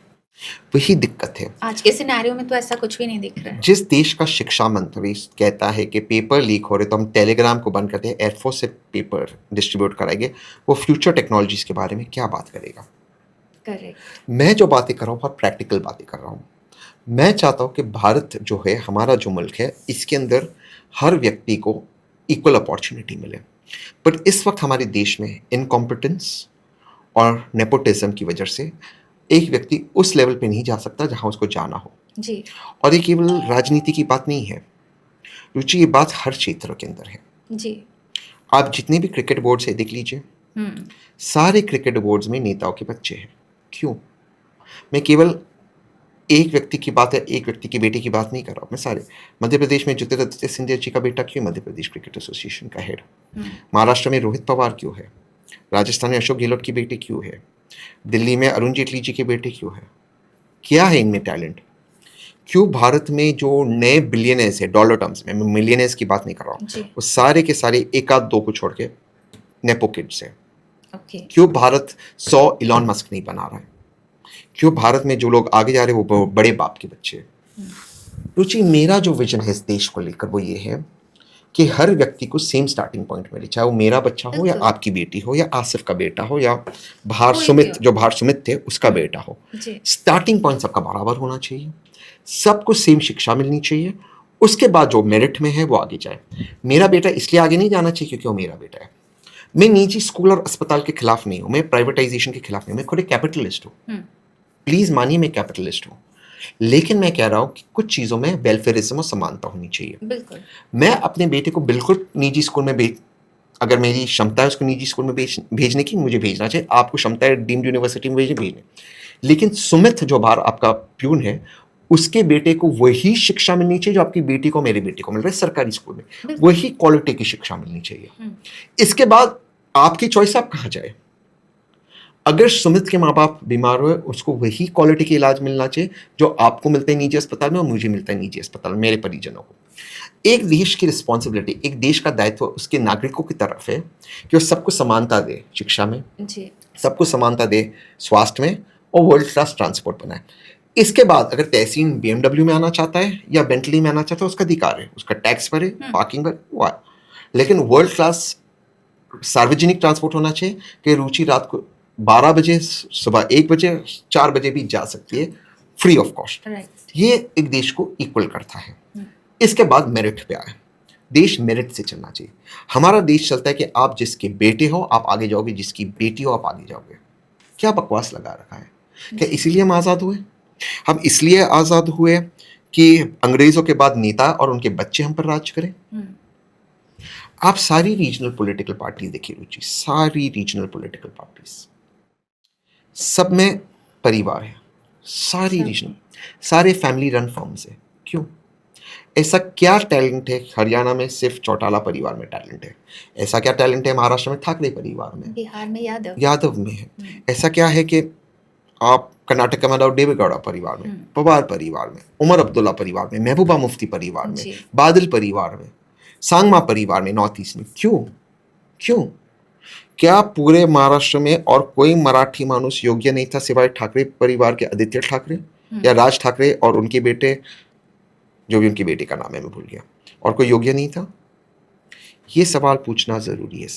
वही दिक्कत है। आज के सिनेरियो में तो ऐसा कुछ भी नहीं दिख रहा है। जिस देश का शिक्षा मंत्री कहता है कि पेपर लीक हो रहे तो हम टेलीग्राम को बंद करते हैं, एयरफोर्स से पेपर डिस्ट्रीब्यूट कराएंगे, वो फ्यूचर टेक्नोलॉजीज के बारे में क्या बात करेगा? करेक्ट। मैं जो बातें कर रहा हूँ बहुत प्रैक्टिकल बातें कर रहा हूँ। मैं चाहता हूँ कि भारत जो है, हमारा जो मुल्क है, इसके अंदर हर व्यक्ति को इक्वल अपॉर्चुनिटी मिले। बट इस वक्त हमारे देश में इनकॉम्पिटेंस और नेपोटिज्म की वजह से एक व्यक्ति उस लेवल पे नहीं जा सकता जहाँ उसको जाना हो। जी। और ये केवल राजनीति की बात नहीं है रुचि, ये बात हर क्षेत्र के अंदर है। जी। आप जितने भी क्रिकेट बोर्ड से देख लीजिए, सारे क्रिकेट बोर्ड्स में नेताओं के बच्चे हैं। क्यों? मैं केवल एक व्यक्ति की बात है, एक व्यक्ति की बेटे की बात नहीं कर रहा हूँ, मैं सारे। मध्य प्रदेश में ज्योतिरादित्य सिंधिया जी का बेटा क्यों मध्य प्रदेश क्रिकेट एसोसिएशन का हेड? महाराष्ट्र में रोहित पवार क्यों है? राजस्थान में अशोक गहलोत की बेटी क्यों है? दिल्ली में अरुण जेटली जी के बेटे क्यों है? क्या है इनमें टैलेंट? क्यों भारत में जो नए बिलियनर्स है, डॉलर टर्म्स में, मैं मिलियनर्स की बात नहीं कर रहा हूँ, वो सारे के सारे एक आध दो को छोड़ के नेपो किड्स है? क्यों भारत 100 इलॉन मस्क नहीं बना रहा है? क्यों भारत में जो लोग आगे जा रहे हैं वो बड़े बाप के बच्चे हैं? रुचि, मेरा जो विजन है इस देश को लेकर वो ये है कि हर व्यक्ति को सेम स्टार्टिंग पॉइंट मिले, चाहे वो मेरा बच्चा हो या आपकी बेटी हो या आसिफ का बेटा हो या बाहर सुमित, जो बाहर सुमित थे उसका बेटा हो। स्टार्टिंग पॉइंट सबका बराबर होना चाहिए, सबको सेम शिक्षा मिलनी चाहिए, उसके बाद जो मेरिट में है वो आगे जाए। मेरा बेटा इसलिए आगे नहीं जाना चाहिए क्योंकि वो मेरा बेटा है। मैं निजी स्कूल और अस्पताल के खिलाफ नहीं हूँ, मैं प्राइवेटाइजेशन के खिलाफ नहीं हूँ, मैं खुद एक कैपिटलिस्ट हूँ। प्लीज मानिए मैं कैपिटलिस्ट हूँ, लेकिन मैं कह रहा हूँ कि कुछ चीज़ों में वेलफेयरिज्म और समानता होनी चाहिए। बिल्कुल। मैं अपने बेटे को बिल्कुल निजी स्कूल में अगर मेरी क्षमता है उसको निजी स्कूल में भेजने की, मुझे भेजना चाहिए। आपको क्षमता है डीम्ड यूनिवर्सिटी में भेजने, लेकिन सुमित जो बाहर आपका प्यून है, उसके बेटे को वही शिक्षा मिलनी चाहिए जो आपकी बेटी को, मेरी बेटी को मिल रहा है सरकारी स्कूल में, वही क्वालिटी की शिक्षा मिलनी चाहिए। इसके बाद आपकी चॉइस, आप कहाँ जाए। अगर सुमित के माँ बाप बीमार हुए, उसको वही क्वालिटी के इलाज मिलना चाहिए जो आपको मिलता है निजी अस्पताल में और मुझे मिलता है निजी अस्पताल में, मेरे परिजनों को। एक देश की रिस्पॉन्सिबिलिटी, एक देश का दायित्व उसके नागरिकों की तरफ है कि वो सबको समानता दे शिक्षा में, सबको समानता दे स्वास्थ्य में, और वर्ल्ड क्लास ट्रांसपोर्ट बनाए। इसके बाद अगर तहसीन BMW में आना चाहता है या बेंटली में आना चाहता है, उसका अधिकार है, उसका टैक्स भरे, पार्किंग भरे, वो आए। लेकिन वर्ल्ड क्लास सार्वजनिक ट्रांसपोर्ट होना चाहिए कि रुचि रात को 12 बजे, सुबह 1 बजे, 4 बजे भी जा सकती है फ्री ऑफ कॉस्ट। ये एक देश को इक्वल करता है। इसके बाद मेरिट पे आए, देश मेरिट से चलना चाहिए। हमारा देश चलता है कि आप जिसके बेटे हो आप आगे जाओगे, जिसकी बेटी हो आप आगे जाओगे। क्या बकवास लगा रखा है? क्या इसीलिए हम आज़ाद हुए? हम इसलिए आज़ाद हुए कि अंग्रेज़ों के बाद नेता और उनके बच्चे हम पर राज करें? आप सारी रीजनल पॉलिटिकल पार्टीज देखिए रुचि, सारी रीजनल पॉलिटिकल पार्टीज, सब में परिवार है, सारी रीजनल, सारे फैमिली रन फर्म्स है। क्यों? ऐसा क्या टैलेंट है हरियाणा में सिर्फ चौटाला परिवार में टैलेंट है? ऐसा क्या टैलेंट है महाराष्ट्र में ठाकरे परिवार में, बिहार में यादव में है? ऐसा क्या है कि आप कर्नाटक में जाओ देवेगौड़ा परिवार में, पवार परिवार में, उमर अब्दुल्ला परिवार में, महबूबा मुफ्ती परिवार में, बादल परिवार में, सांगमा परिवार में, नॉर्थ ईस्ट में। क्यों? क्या पूरे महाराष्ट्र में और कोई मराठी मानुस योग्य नहीं था सिवाय ठाकरे परिवार के आदित्य ठाकरे या राज ठाकरे और उनके बेटे, जो भी उनकी बेटी का नाम है मैं भूल गया, और कोई योग्य नहीं था? ये सवाल पूछना जरूरी है।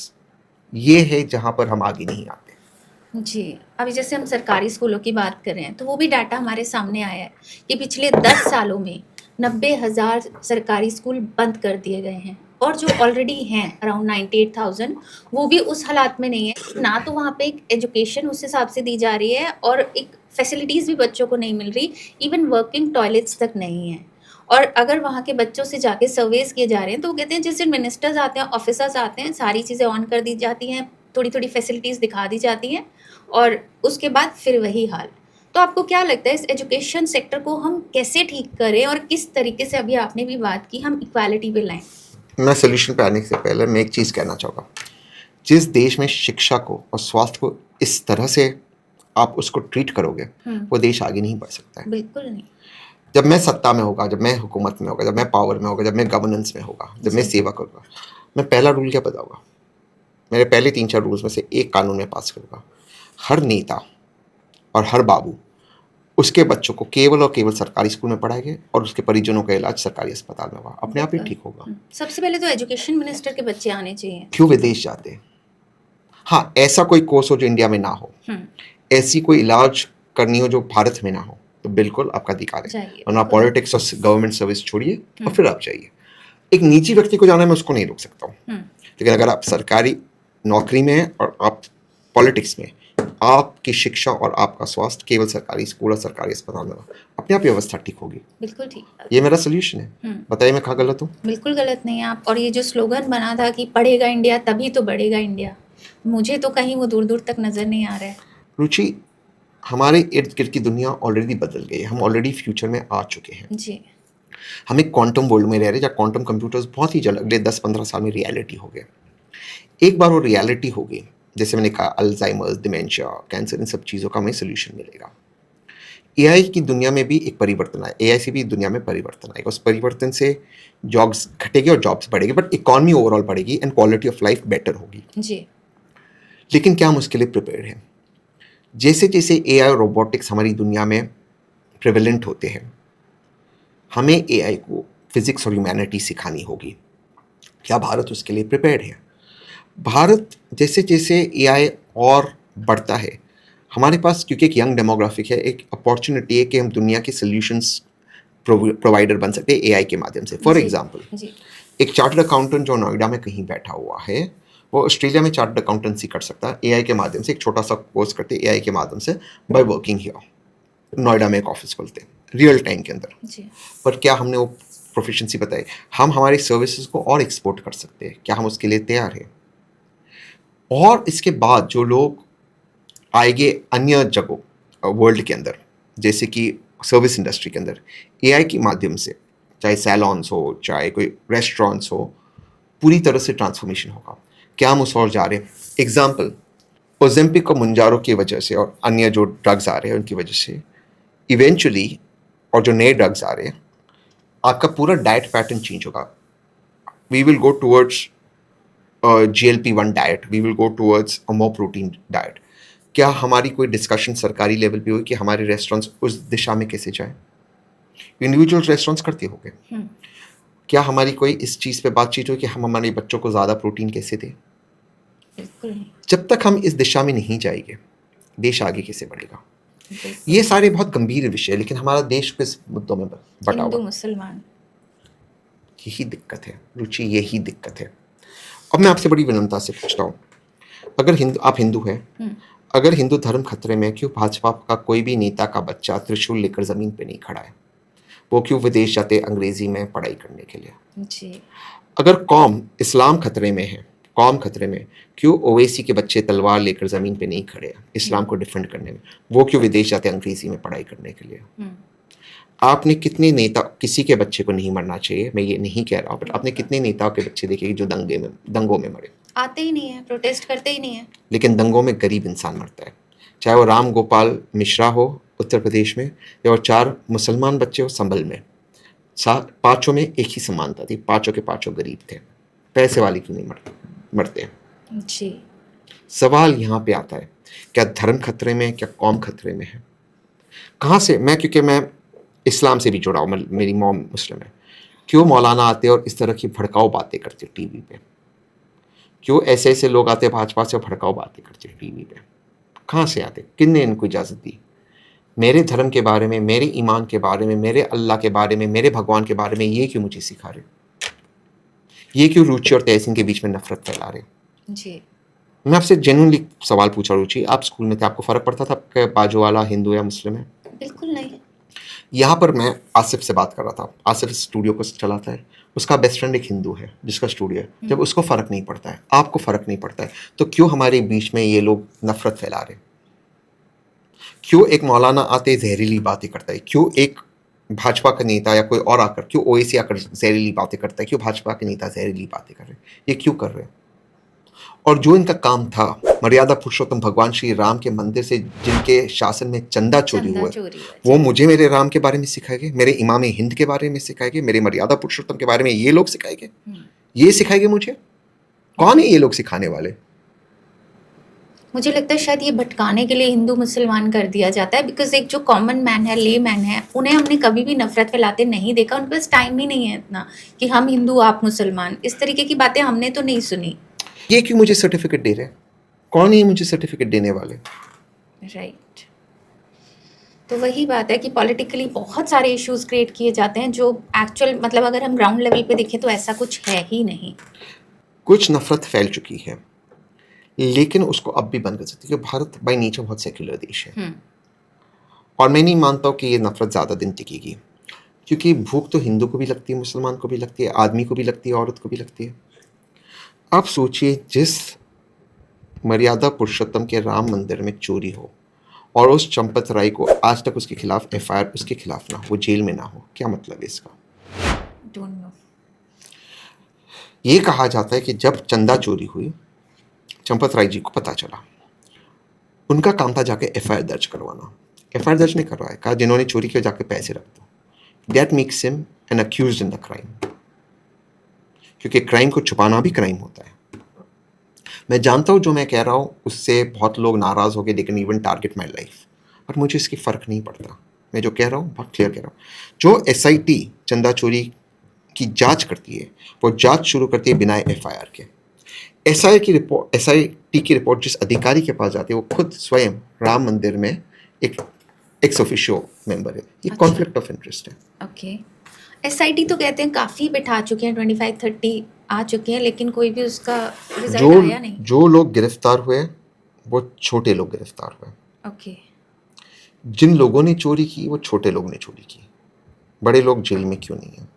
ये है जहां पर हम आगे नहीं आते। जी, अभी जैसे हम सरकारी स्कूलों की बात कर रहे हैं, तो वो भी डाटा हमारे सामने आया है कि पिछले 10 सालों में 90,000 सरकारी स्कूल बंद कर दिए गए हैं और जो ऑलरेडी हैं अराउंड 98,000 वो भी उस हालात में नहीं है। ना तो वहाँ पे एक एजुकेशन उस हिसाब से दी जा रही है और एक फैसिलिटीज़ भी बच्चों को नहीं मिल रही, इवन वर्किंग टॉयलेट्स तक नहीं है। और अगर वहाँ के बच्चों से जाके सर्वेस किए जा रहे हैं, तो वो कहते हैं जिस दिन मिनिस्टर्स आते हैं, ऑफिसर्स आते हैं, सारी चीज़ें ऑन कर दी जाती हैं, थोड़ी-थोड़ी फैसिलिटीज़ दिखा दी जाती हैं और उसके बाद फिर वही हाल। तो आपको क्या लगता है इस एजुकेशन सेक्टर को हम कैसे ठीक करें और किस तरीके से, अभी आपने भी बात की, हम इक्वालिटी पे लाएं? मैं सोल्यूशन पे आने से पहले मैं एक चीज़ कहना चाहूँगा। जिस देश में शिक्षा को और स्वास्थ्य को इस तरह से आप उसको ट्रीट करोगे, वो देश आगे नहीं बढ़ सकता है। बिल्कुल नहीं। जब मैं सत्ता में होगा, जब मैं हुकूमत में होगा, जब मैं पावर में होगा, जब मैं गवर्नेंस में होगा, जब मैं जी। सेवा करूँगा, मैं पहला रूल क्या बताऊँगा? मेरे पहले 3-4 रूल्स में से एक कानून में पास करूँगा। हर नेता और हर बाबू उसके बच्चों को केवल और केवल सरकारी स्कूल में पढ़ाएंगे और उसके परिजनों का इलाज सरकारी अस्पताल में होगा, अपने आप ही ठीक होगा। सबसे पहले तो एजुकेशन मिनिस्टर के बच्चे आने चाहिए। क्यों विदेश जाते हैं? हाँ, ऐसा कोई कोर्स हो जो इंडिया में ना हो, ऐसी कोई इलाज करनी हो जो भारत में ना हो, तो बिल्कुल आपका अधिकार है। जाइए, वरना बिल्कुल। पॉलिटिक्स और गवर्नमेंट सर्विस छोड़िए और फिर आप जाइए। एक निजी व्यक्ति को जाना मैं उसको नहीं रोक सकता हूँ, लेकिन अगर आप सरकारी नौकरी में हैं और आप पॉलिटिक्स में, आपकी शिक्षा और आपका स्वास्थ्य केवल सरकारी स्कूल और सरकारी अस्पताल में होगा, अपने आप व्यवस्था ठीक होगी। बिल्कुल ठीक। ये मेरा सोल्यूशन है। बताइए मैं कहाँ गलत हूँ? बिल्कुल गलत नहीं है आप। और ये जो स्लोगन बना था कि पढ़ेगा इंडिया तभी तो बढ़ेगा इंडिया, मुझे तो कहीं वो दूर दूर तक नजर नहीं आ रहा है। रुचि, हमारे इर्द गिर्द की दुनिया ऑलरेडी बदल गई है। हम ऑलरेडी फ्यूचर में आ चुके हैं। जी। हम एक क्वांटम वर्ल्ड में रह रहे हैं जहाँ क्वांटम कंप्यूटर्स बहुत ही जल्द अगले 10-15 साल में रियलिटी हो गए। एक बार वो रियलिटी हो गई, जैसे मैंने कहा अल्जाइमर्स, डिमेंशिया, कैंसर, इन सब चीज़ों का हमें सोल्यूशन मिलेगा। एआई की दुनिया में भी एक परिवर्तन आए, एआई से भी दुनिया में परिवर्तन आएगा। उस परिवर्तन से जॉब्स घटेगी और जॉब्स बढ़ेगी, बट इकॉनमी ओवरऑल बढ़ेगी and quality of life better होगी। जी। लेकिन क्या हम उसके लिए प्रिपेयर्ड हैं? जैसे जैसे एआई और रोबोटिक्स हमारी दुनिया में प्रिवेलेंट होते हैं, हमें एआई को फिजिक्स और ह्यूमैनिटी सिखानी होगी। क्या भारत उसके लिए प्रिपेयर्ड है? भारत जैसे जैसे एआई और बढ़ता है, हमारे पास क्योंकि एक यंग डेमोग्राफिक है, एक अपॉर्चुनिटी है कि हम दुनिया के सॉल्यूशंस प्रोवाइडर बन सकते हैं एआई के माध्यम से। फॉर एग्जांपल, एक चार्टर्ड अकाउंटेंट जो नोएडा में कहीं बैठा हुआ है, वो ऑस्ट्रेलिया में चार्टर्ड अकाउंटेंसी कर सकता है एआई के माध्यम से। एक छोटा सा कोर्स करते हैं एआई के माध्यम से, बाय वर्किंग हियर। नोएडा में एक ऑफिस खोलते हैं रियल टाइम के अंदर। पर क्या हमने वो प्रोफिशिएंसी बताई? हम हमारी सर्विसेज को और एक्सपोर्ट कर सकते हैं, क्या हम उसके लिए तैयार हैं? और इसके बाद जो लोग आएंगे अन्य जगहों वर्ल्ड के अंदर, जैसे कि सर्विस इंडस्ट्री के अंदर, एआई के माध्यम से, चाहे सैलॉन्स हो, चाहे कोई रेस्टोरेंट्स हो, पूरी तरह से ट्रांसफॉर्मेशन होगा। क्या हम उस ओर जा रहे हैं? एग्जाम्पल, ओजेम्पिक और मुंजारो की वजह से और अन्य जो ड्रग्स आ रहे हैं उनकी वजह से इवेंचुअली, और जो नए ड्रग्स आ रहे हैं, आपका पूरा डाइट पैटर्न चेंज होगा। We will go towards GLP-1 diet, we will go towards a more protein diet. क्या हमारी कोई डिस्कशन सरकारी लेवल पे हुई कि हमारे रेस्टोरेंट्स उस दिशा में कैसे जाएं? इंडिविजुअल रेस्टोरेंट्स करते होंगे। क्या हमारी कोई इस चीज़ पे बातचीत हुई कि हम हमारे बच्चों को ज़्यादा प्रोटीन कैसे दें? जब तक हम इस दिशा में नहीं जाएंगे, देश आगे कैसे बढ़ेगा? ये सारे बहुत गंभीर विषय, लेकिन हमारा देश किस मुद्दों में बटा हुआ? हिंदू मुसलमान। यही दिक्कत है रुचि, यही दिक्कत है। अब मैं आपसे बड़ी विनम्रता से पूछता हूँ, अगर आप हिंदू हैं, अगर हिंदू धर्म खतरे में, क्यों भाजपा का कोई भी नेता का बच्चा त्रिशूल लेकर जमीन पे नहीं खड़ा है? वो क्यों विदेश जाते अंग्रेजी में पढ़ाई करने के लिए? जी। अगर कौम इस्लाम खतरे में है, कौम खतरे में, क्यों ओवैसी के बच्चे तलवार लेकर ज़मीन पे नहीं खड़े हैं इस्लाम को डिफेंड करने में? वो क्यों विदेश जाते अंग्रेजी में पढ़ाई करने के लिए? आपने कितने नेता, किसी के बच्चे को नहीं मरना चाहिए, मैं ये नहीं कह रहा हूँ, बट आपने कितने नेताओं के बच्चे देखे जो दंगों में मरे? आते ही नहीं है, प्रोटेस्ट करते ही नहीं है। लेकिन दंगों में गरीब इंसान मरता है, चाहे वो राम गोपाल मिश्रा हो उत्तर प्रदेश में, या वो 4 मुसलमान बच्चे हो संभल में। पाँचों में एक ही समानता थी, पाँचों के पाँचों गरीब थे। पैसे वाले क्यों नहीं मरते? जी। सवाल यहाँ पे आता है, क्या धर्म खतरे में है, क्या कौम खतरे में है? कहाँ से? क्योंकि मैं इस्लाम से भी जुड़ा हूँ, मेरी मॉम मुस्लिम है। क्यों मौलाना आते और इस तरह की भड़काऊ बातें करते टीवी पे? क्यों ऐसे ऐसे लोग आते भाजपा से भड़काऊ बातें करते टीवी पे? कहाँ से आते, किसने इनको इजाज़त दी? मेरे धर्म के बारे में, मेरे ईमान के बारे में, मेरे अल्लाह के बारे में, मेरे भगवान के बारे में ये क्यों मुझे सिखा रहे? ये क्यों रुचि और तहसीन के बीच में नफरत फैला रहे? जी। मैं आपसे जेन्युइनली सवाल पूछा रुचि, आप स्कूल में थे, आपको फ़र्क पड़ता था कि बाजू वाला हिंदू या मुस्लिम है? बिल्कुल नहीं। यहाँ पर मैं आसिफ से बात कर रहा था। आसिफ स्टूडियो को चलाता है, उसका बेस्ट फ्रेंड एक हिंदू है जिसका स्टूडियो है। जब उसको फ़र्क नहीं पड़ता है, आपको फ़र्क नहीं पड़ता है, तो क्यों हमारे बीच में ये लोग नफरत फैला रहे? क्यों एक मौलाना आते जहरीली बातें करता है? क्यों एक भाजपा का नेता या कोई और आकर, क्यों ओवैसी आकर जहरीली बातें करता है? क्यों भाजपा के नेता जहरीली बातें कर रहे हैं? ये क्यों कर रहे हैं? और जो इनका काम था, मर्यादा पुरुषोत्तम भगवान श्री राम के मंदिर से जिनके शासन में चंदा चोरी हुआ, वो मुझे मेरे राम के बारे में सिखाएंगे, मेरे इमाम हिंद के बारे में सिखाएंगे, मेरे मर्यादा पुरुषोत्तम के बारे में ये लोग सिखाएंगे? ये सिखाएंगे मुझे? कौन है ये लोग सिखाने वाले? मुझे लगता है शायद ये भटकाने के लिए हिंदू मुसलमान कर दिया जाता है, बिकॉज एक जो कॉमन मैन है, ले मैन है, उन्हें हमने कभी भी नफरत फैलाते नहीं देखा। उनके पास टाइम ही नहीं है इतना कि हम हिंदू आप मुसलमान, इस तरीके की बातें हमने तो नहीं सुनी। ये क्यों मुझे सर्टिफिकेट दे रहे हैं? कौन है मुझे सर्टिफिकेट देने वाले? राइट। तो वही बात है कि पॉलिटिकली बहुत सारे इश्यूज क्रिएट किए जाते हैं जो एक्चुअल मतलब अगर हम ग्राउंड लेवल पे देखें तो ऐसा कुछ है ही नहीं। कुछ नफरत फैल चुकी है, लेकिन उसको अब भी बंद कर सकती है, क्योंकि भारत बाई नेचर बहुत सेक्युलर देश है। और मैं नहीं मानता हूँ कि ये नफरत ज़्यादा दिन टिकेगी, क्योंकि भूख तो हिंदू को भी लगती है, मुसलमान को भी लगती है, आदमी को भी लगती है, औरत को भी लगती है। आप सोचिए, जिस मर्यादा पुरुषोत्तम के राम मंदिर में चोरी हो और उस चंपत राय को आज तक उसके खिलाफ एफआईआर उसके खिलाफ ना हो, जेल में ना हो, क्या मतलब है इसका? Don't know. ये कहा जाता है कि जब चंदा चोरी हुई, चंपत राय जी को पता चला, उनका काम था जाके एफआईआर दर्ज करवाना। एफआईआर दर्ज नहीं करवाया, कहा जिन्होंने चोरी किया जाके पैसे रख दो। That makes him an accused in the crime, क्योंकि क्राइम को छुपाना भी क्राइम होता है। मैं जानता हूँ जो मैं कह रहा हूँ उससे बहुत लोग नाराज़ हो गए, लेकिन इवन टारगेट माई लाइफ, पर मुझे इसकी फ़र्क नहीं पड़ता। मैं जो कह रहा हूँ बहुत क्लियर कह रहा हूँ। जो एसआईटी चंदा चोरी की जांच करती है, वो जांच शुरू करती है बिना एफआईआर के। एसआईटी की रिपोर्ट जिस अधिकारी के पास जाती है, वो खुद स्वयं राम मंदिर में एक एक्स ऑफिशियो मेंबर है। ये कॉन्फ्लिक्ट ऑफ इंटरेस्ट है। ओके। एसआईटी तो कहते हैं काफ़ी बिठा चुके हैं, 25-30 आ चुके हैं, लेकिन कोई भी उसका रिजल्ट आया नहीं। जो लोग गिरफ्तार हुए वो छोटे लोग गिरफ्तार हुए। ओके। जिन लोगों ने चोरी की वो छोटे लोग ने चोरी की, बड़े लोग जेल में क्यों नहीं है?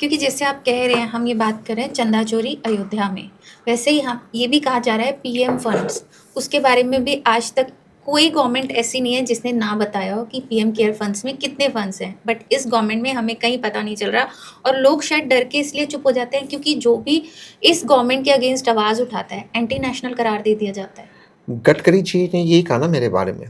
क्योंकि जैसे आप कह रहे हैं, हम ये बात कर रहे हैं चंदा चोरी अयोध्या में, वैसे ही हम ये भी कहा जा रहा है पीएम फंड्स, उसके बारे में भी आज तक कोई गवर्नमेंट ऐसी नहीं है जिसने ना बताया हो कि पीएम केयर फंड्स में कितने फंड्स हैं। बट इस गवर्नमेंट में हमें कहीं पता नहीं चल रहा, और लोग शायद डर के इसलिए चुप हो जाते हैं क्योंकि जो भी इस गवर्नमेंट के अगेंस्ट आवाज़ उठाता है, एंटी नेशनल करार दे दिया जाता है। गडकरी जी ने यही कहा ना मेरे बारे में,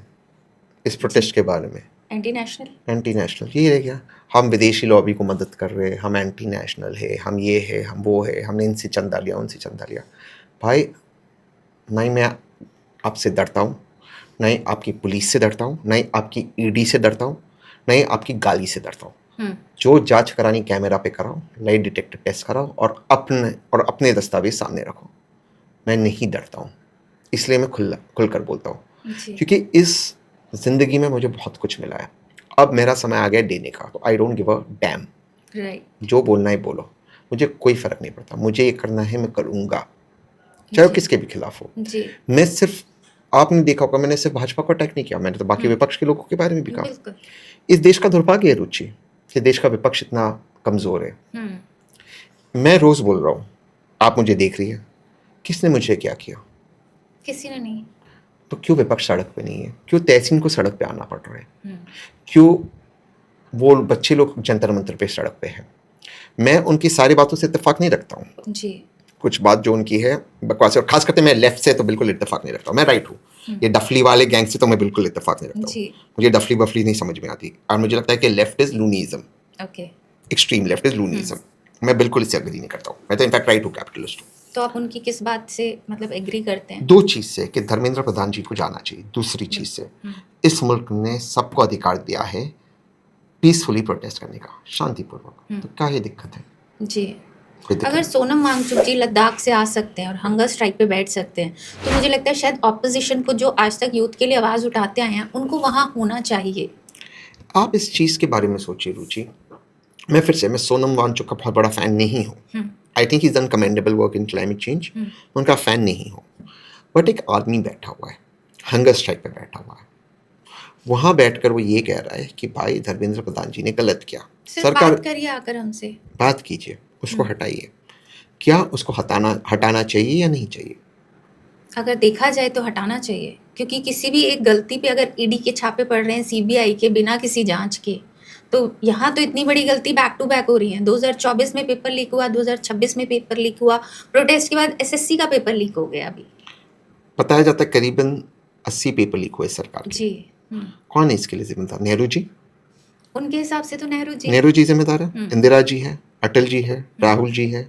इस प्रोटेस्ट के बारे में, एंटी नेशनल यही रह गया। हम विदेशी लॉबी को मदद कर रहे हैं, हम एंटी नेशनल है, हम ये है, हम वो है, हमने इनसे चंदा लिया, उनसे चंदा लिया। भाई, नहीं मैं आपसे डरता हूँ, नहीं आपकी पुलिस से डरता हूँ, नहीं आपकी ईडी से डरता हूँ, नहीं आपकी गाली से डरता हूँ। जो जांच करानी कैमरा पे कराओ, लाई डिटेक्टर टेस्ट कराओ, और अपने दस्तावेज सामने रखो। मैं नहीं डरता हूँ, इसलिए मैं खुलकर बोलता हूँ, क्योंकि इस जिंदगी में मुझे बहुत कुछ मिला है। अब मेरा समय आ गया देने का, तो I don't give a dam. जो बोलना है बोलो, मुझे कोई फर्क नहीं पड़ता। मुझे ये करना है, मैं करूँगा, चाहे वो किसके भी खिलाफ हो। मैं सिर्फ, आपने देखा होगा, मैंने सिर्फ भाजपा को अटैक नहीं किया, मैंने तो बाकी विपक्ष के लोगों के बारे में भी कहा। इस देश का दुर्भाग्य है रुचि कि देश का विपक्ष इतना कमजोर है। मैं रोज बोल रहा हूँ, आप मुझे देख रही है, किसने मुझे क्या किया? किसी ने नहीं। तो क्यों विपक्ष सड़क पे नहीं है? क्यों तहसीन को सड़क पे आना पड़ रहा है? क्यों वो बच्चे लोग जंतर मंतर पे सड़क पे है? मैं उनकी सारी बातों से इत्तेफाक नहीं रखता हूँ जी। कुछ बात जो उनकी है बकवास है, और खास करके मैं लेफ्ट से तो बिल्कुल इत्तेफाक नहीं रखता हूँ। मैं राइट हूँ, ये डफली वाले गैंग से तो मैं बिल्कुल इत्तेफाक नहीं रखता हूँ। मुझे डफली बफली नहीं समझ में आती, और मुझे लगता है कि left is loonyism. Okay. Extreme left is loonyism. मैं बिल्कुल इससे एग्री नहीं करता हूँ। मैं तो इनफैक्ट राइट हूँ, कैपिटलिस्ट हूँ। तो आप उनकी किस बात से मतलब एग्री करते हैं? दो चीज़ से, कि धर्मेंद्र प्रधान जी को जाना चाहिए। दूसरी चीज़ से, इस मुल्क ने सबको अधिकार दिया है पीसफुली प्रोटेस्ट करने का, शांतिपूर्वक। तो क्या ये दिक्कत है? जी। कोई दिक्कत अगर सोनम वांगचुक जी लद्दाख से आ सकते हैं और हंगर स्ट्राइक पे बैठ सकते हैं, तो मुझे लगता है शायद ऑपोजिशन को जो आज तक यूथ के लिए आवाज़ उठाते आए हैं उनको वहाँ होना चाहिए। आप इस चीज़ के बारे में सोचिए रुचि। मैं सोनम वांगचुक का बहुत बड़ा फ़ैन नहीं हूँ। I think is done commendable work in climate change. उनका फ़ैन नहीं हूँ, बट एक आदमी बैठा हुआ है, हंगर स्ट्राइक पे बैठा हुआ है। वहाँ बैठकर वो ये कह रहा है कि भाई धर्मेंद्र प्रधान जी ने गलत किया। सिर्फ बात करिए आकर हमसे, बात कीजिए, उसको हटाइए। क्या उसको हटाना चाहिए या नहीं चाहिए? अगर देखा जाए तो हटाना चाहिए, क्योंकि किसी भी एक गलती पे अगर ईडी के छापे पड़ रहे हैं, सीबीआई के, बिना किसी जांच के, तो यहाँ तो इतनी बड़ी गलती बैक टू बैक हो रही है। 2024 में पेपर लीक हुआ, 2026 में पेपर लीक हुआ, प्रोटेस्ट के बाद एसएससी का पेपर लीक हो गया अभी। बताया जाता है करीबन 80 पेपर लीक हुए सरकार के। जी। कौन है इसके लिए जिम्मेदार? नेहरू जी। उनके हिसाब से तो नेहरू जी जिम्मेदार है, इंदिरा जी है, अटल जी है, राहुल जी है।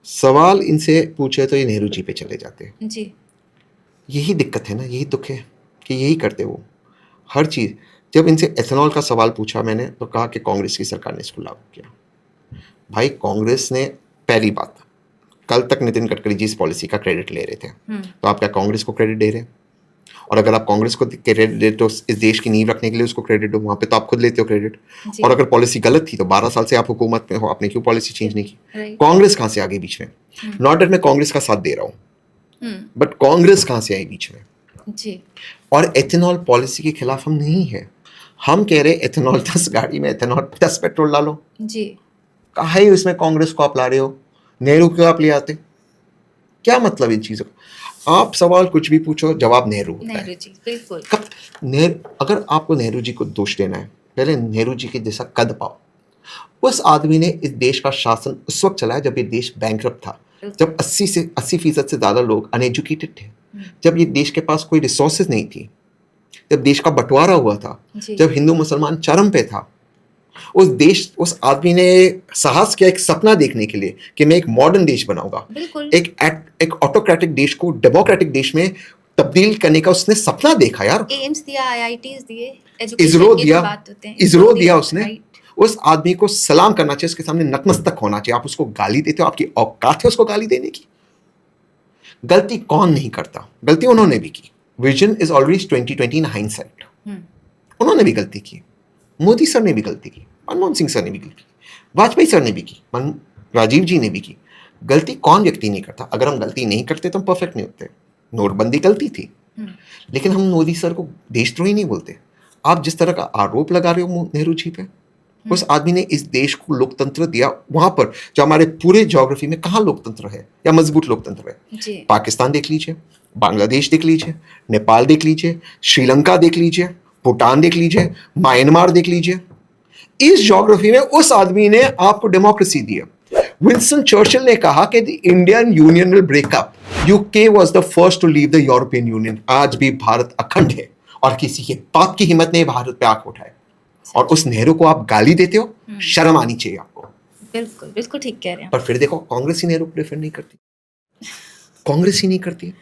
सवाल इनसे पूछे तो ये नेहरू जी पे चले जाते हैं। जी। यही दिक्कत है ना, यही दुख है कि यही करते वो हर चीज़। जब इनसे एथेनॉल का सवाल पूछा मैंने तो कहा कि कांग्रेस की सरकार ने इसको लागू किया। भाई कांग्रेस ने, पहली बात, कल तक नितिन गडकरी जी इस पॉलिसी का क्रेडिट ले रहे थे, तो आप क्या कांग्रेस को क्रेडिट दे रहे हैं? और अगर आप कांग्रेस को क्रेडिट दे तो इस देश की नींव रखने के लिए उसको क्रेडिट दो, वहां पे तो आप खुद लेते हो क्रेडिट। और अगर पॉलिसी गलत थी तो 12 साल से आप हुकूमत में हो, आपने क्यों पॉलिसी चेंज नहीं की? कांग्रेस कहां से आ गई बीच में? नॉट दैट मैं कांग्रेस का साथ दे रहा हूं, बट कांग्रेस कहां से आई बीच में? जी। और एथेनॉल पॉलिसी के खिलाफ हम नहीं है। हम कह रहे एथेनॉल 10 गाड़ी में एथेनॉल 10 पेट्रोल डालो। जी। कहा ही उसमें कांग्रेस को आप ला रहे हो, नेहरू को आप ले आते। क्या मतलब इन चीजों का? आप सवाल कुछ भी पूछो, जवाब नेहरू होता है। नेहरू जी, बिल्कुल। अगर आपको नेहरू जी को दोष देना है, पहले नेहरू जी के जैसा कद पाओ। उस आदमी ने इस देश का शासन उस वक्त चलाया जब ये देश बैंकरप्ट था, जब 80% से ज्यादा लोग अनएजुकेटेड थे, जब ये देश के पास कोई रिसोर्सेज नहीं थी, जब देश का बंटवारा हुआ था, जब हिंदू मुसलमान चरम पे था। उस आदमी ने साहस किया एक सपना देखने के लिए कि मैं एक मॉडर्न देश बनाऊंगा, एक ऑटोक्रेटिक देश को डेमोक्रेटिक देश में तब्दील करने का उसने सपना देखा यार। एम्स दिया, आईआईटीज दिए, इसरो दिया उसने। उस आदमी को सलाम करना चाहिए, उसके सामने नतमस्तक होना चाहिए। आप उसको गाली देते हो, आपकी औकात है उसको गाली देने की? गलती कौन नहीं करता? गलती उन्होंने भी की। Vision is always 2020 in hindsight. उन्होंने भी गलती की, मोदी सर ने भी गलती की, मनमोहन सिंह सर ने भी गलती की, वाजपेयी सर ने भी की, राजीव जी ने भी की। गलती कौन व्यक्ति नहीं करता? अगर हम गलती नहीं करते तो हम परफेक्ट नहीं होते। नोटबंदी गलती थी, लेकिन हम मोदी सर को देशद्रोही नहीं बोलते। आप जिस तरह का आरोप लगा रहे हो नेहरू जी पे, उस आदमी ने इस देश को लोकतंत्र दिया वहां पर जो हमारे पूरे ज्योग्राफी में कहाँ लोकतंत्र है या मजबूत लोकतंत्र है? पाकिस्तान देख लीजिए, बांग्लादेश देख लीजिए, नेपाल देख लीजिए, श्रीलंका देख लीजिए, भूटान देख लीजिए, म्यांमार देख लीजिए। इस ज्योग्राफी में उस आदमी ने आपको डेमोक्रेसी दी है। विंस्टन चर्चिल ने कहा कि the Indian union will break up, UK was the first to leave the European Union. आज भी भारत अखंड है और किसी के बाप की हिम्मत नहीं भारत पे आंख उठाए। और उस नेहरू को आप गाली देते हो, शर्म आनी चाहिए आपको। बिल्कुल बिल्कुल ठीक कह रहे हैं। पर फिर देखो कांग्रेस ही नेहरू को डिफेंड नहीं करती, कांग्रेस ही नहीं करती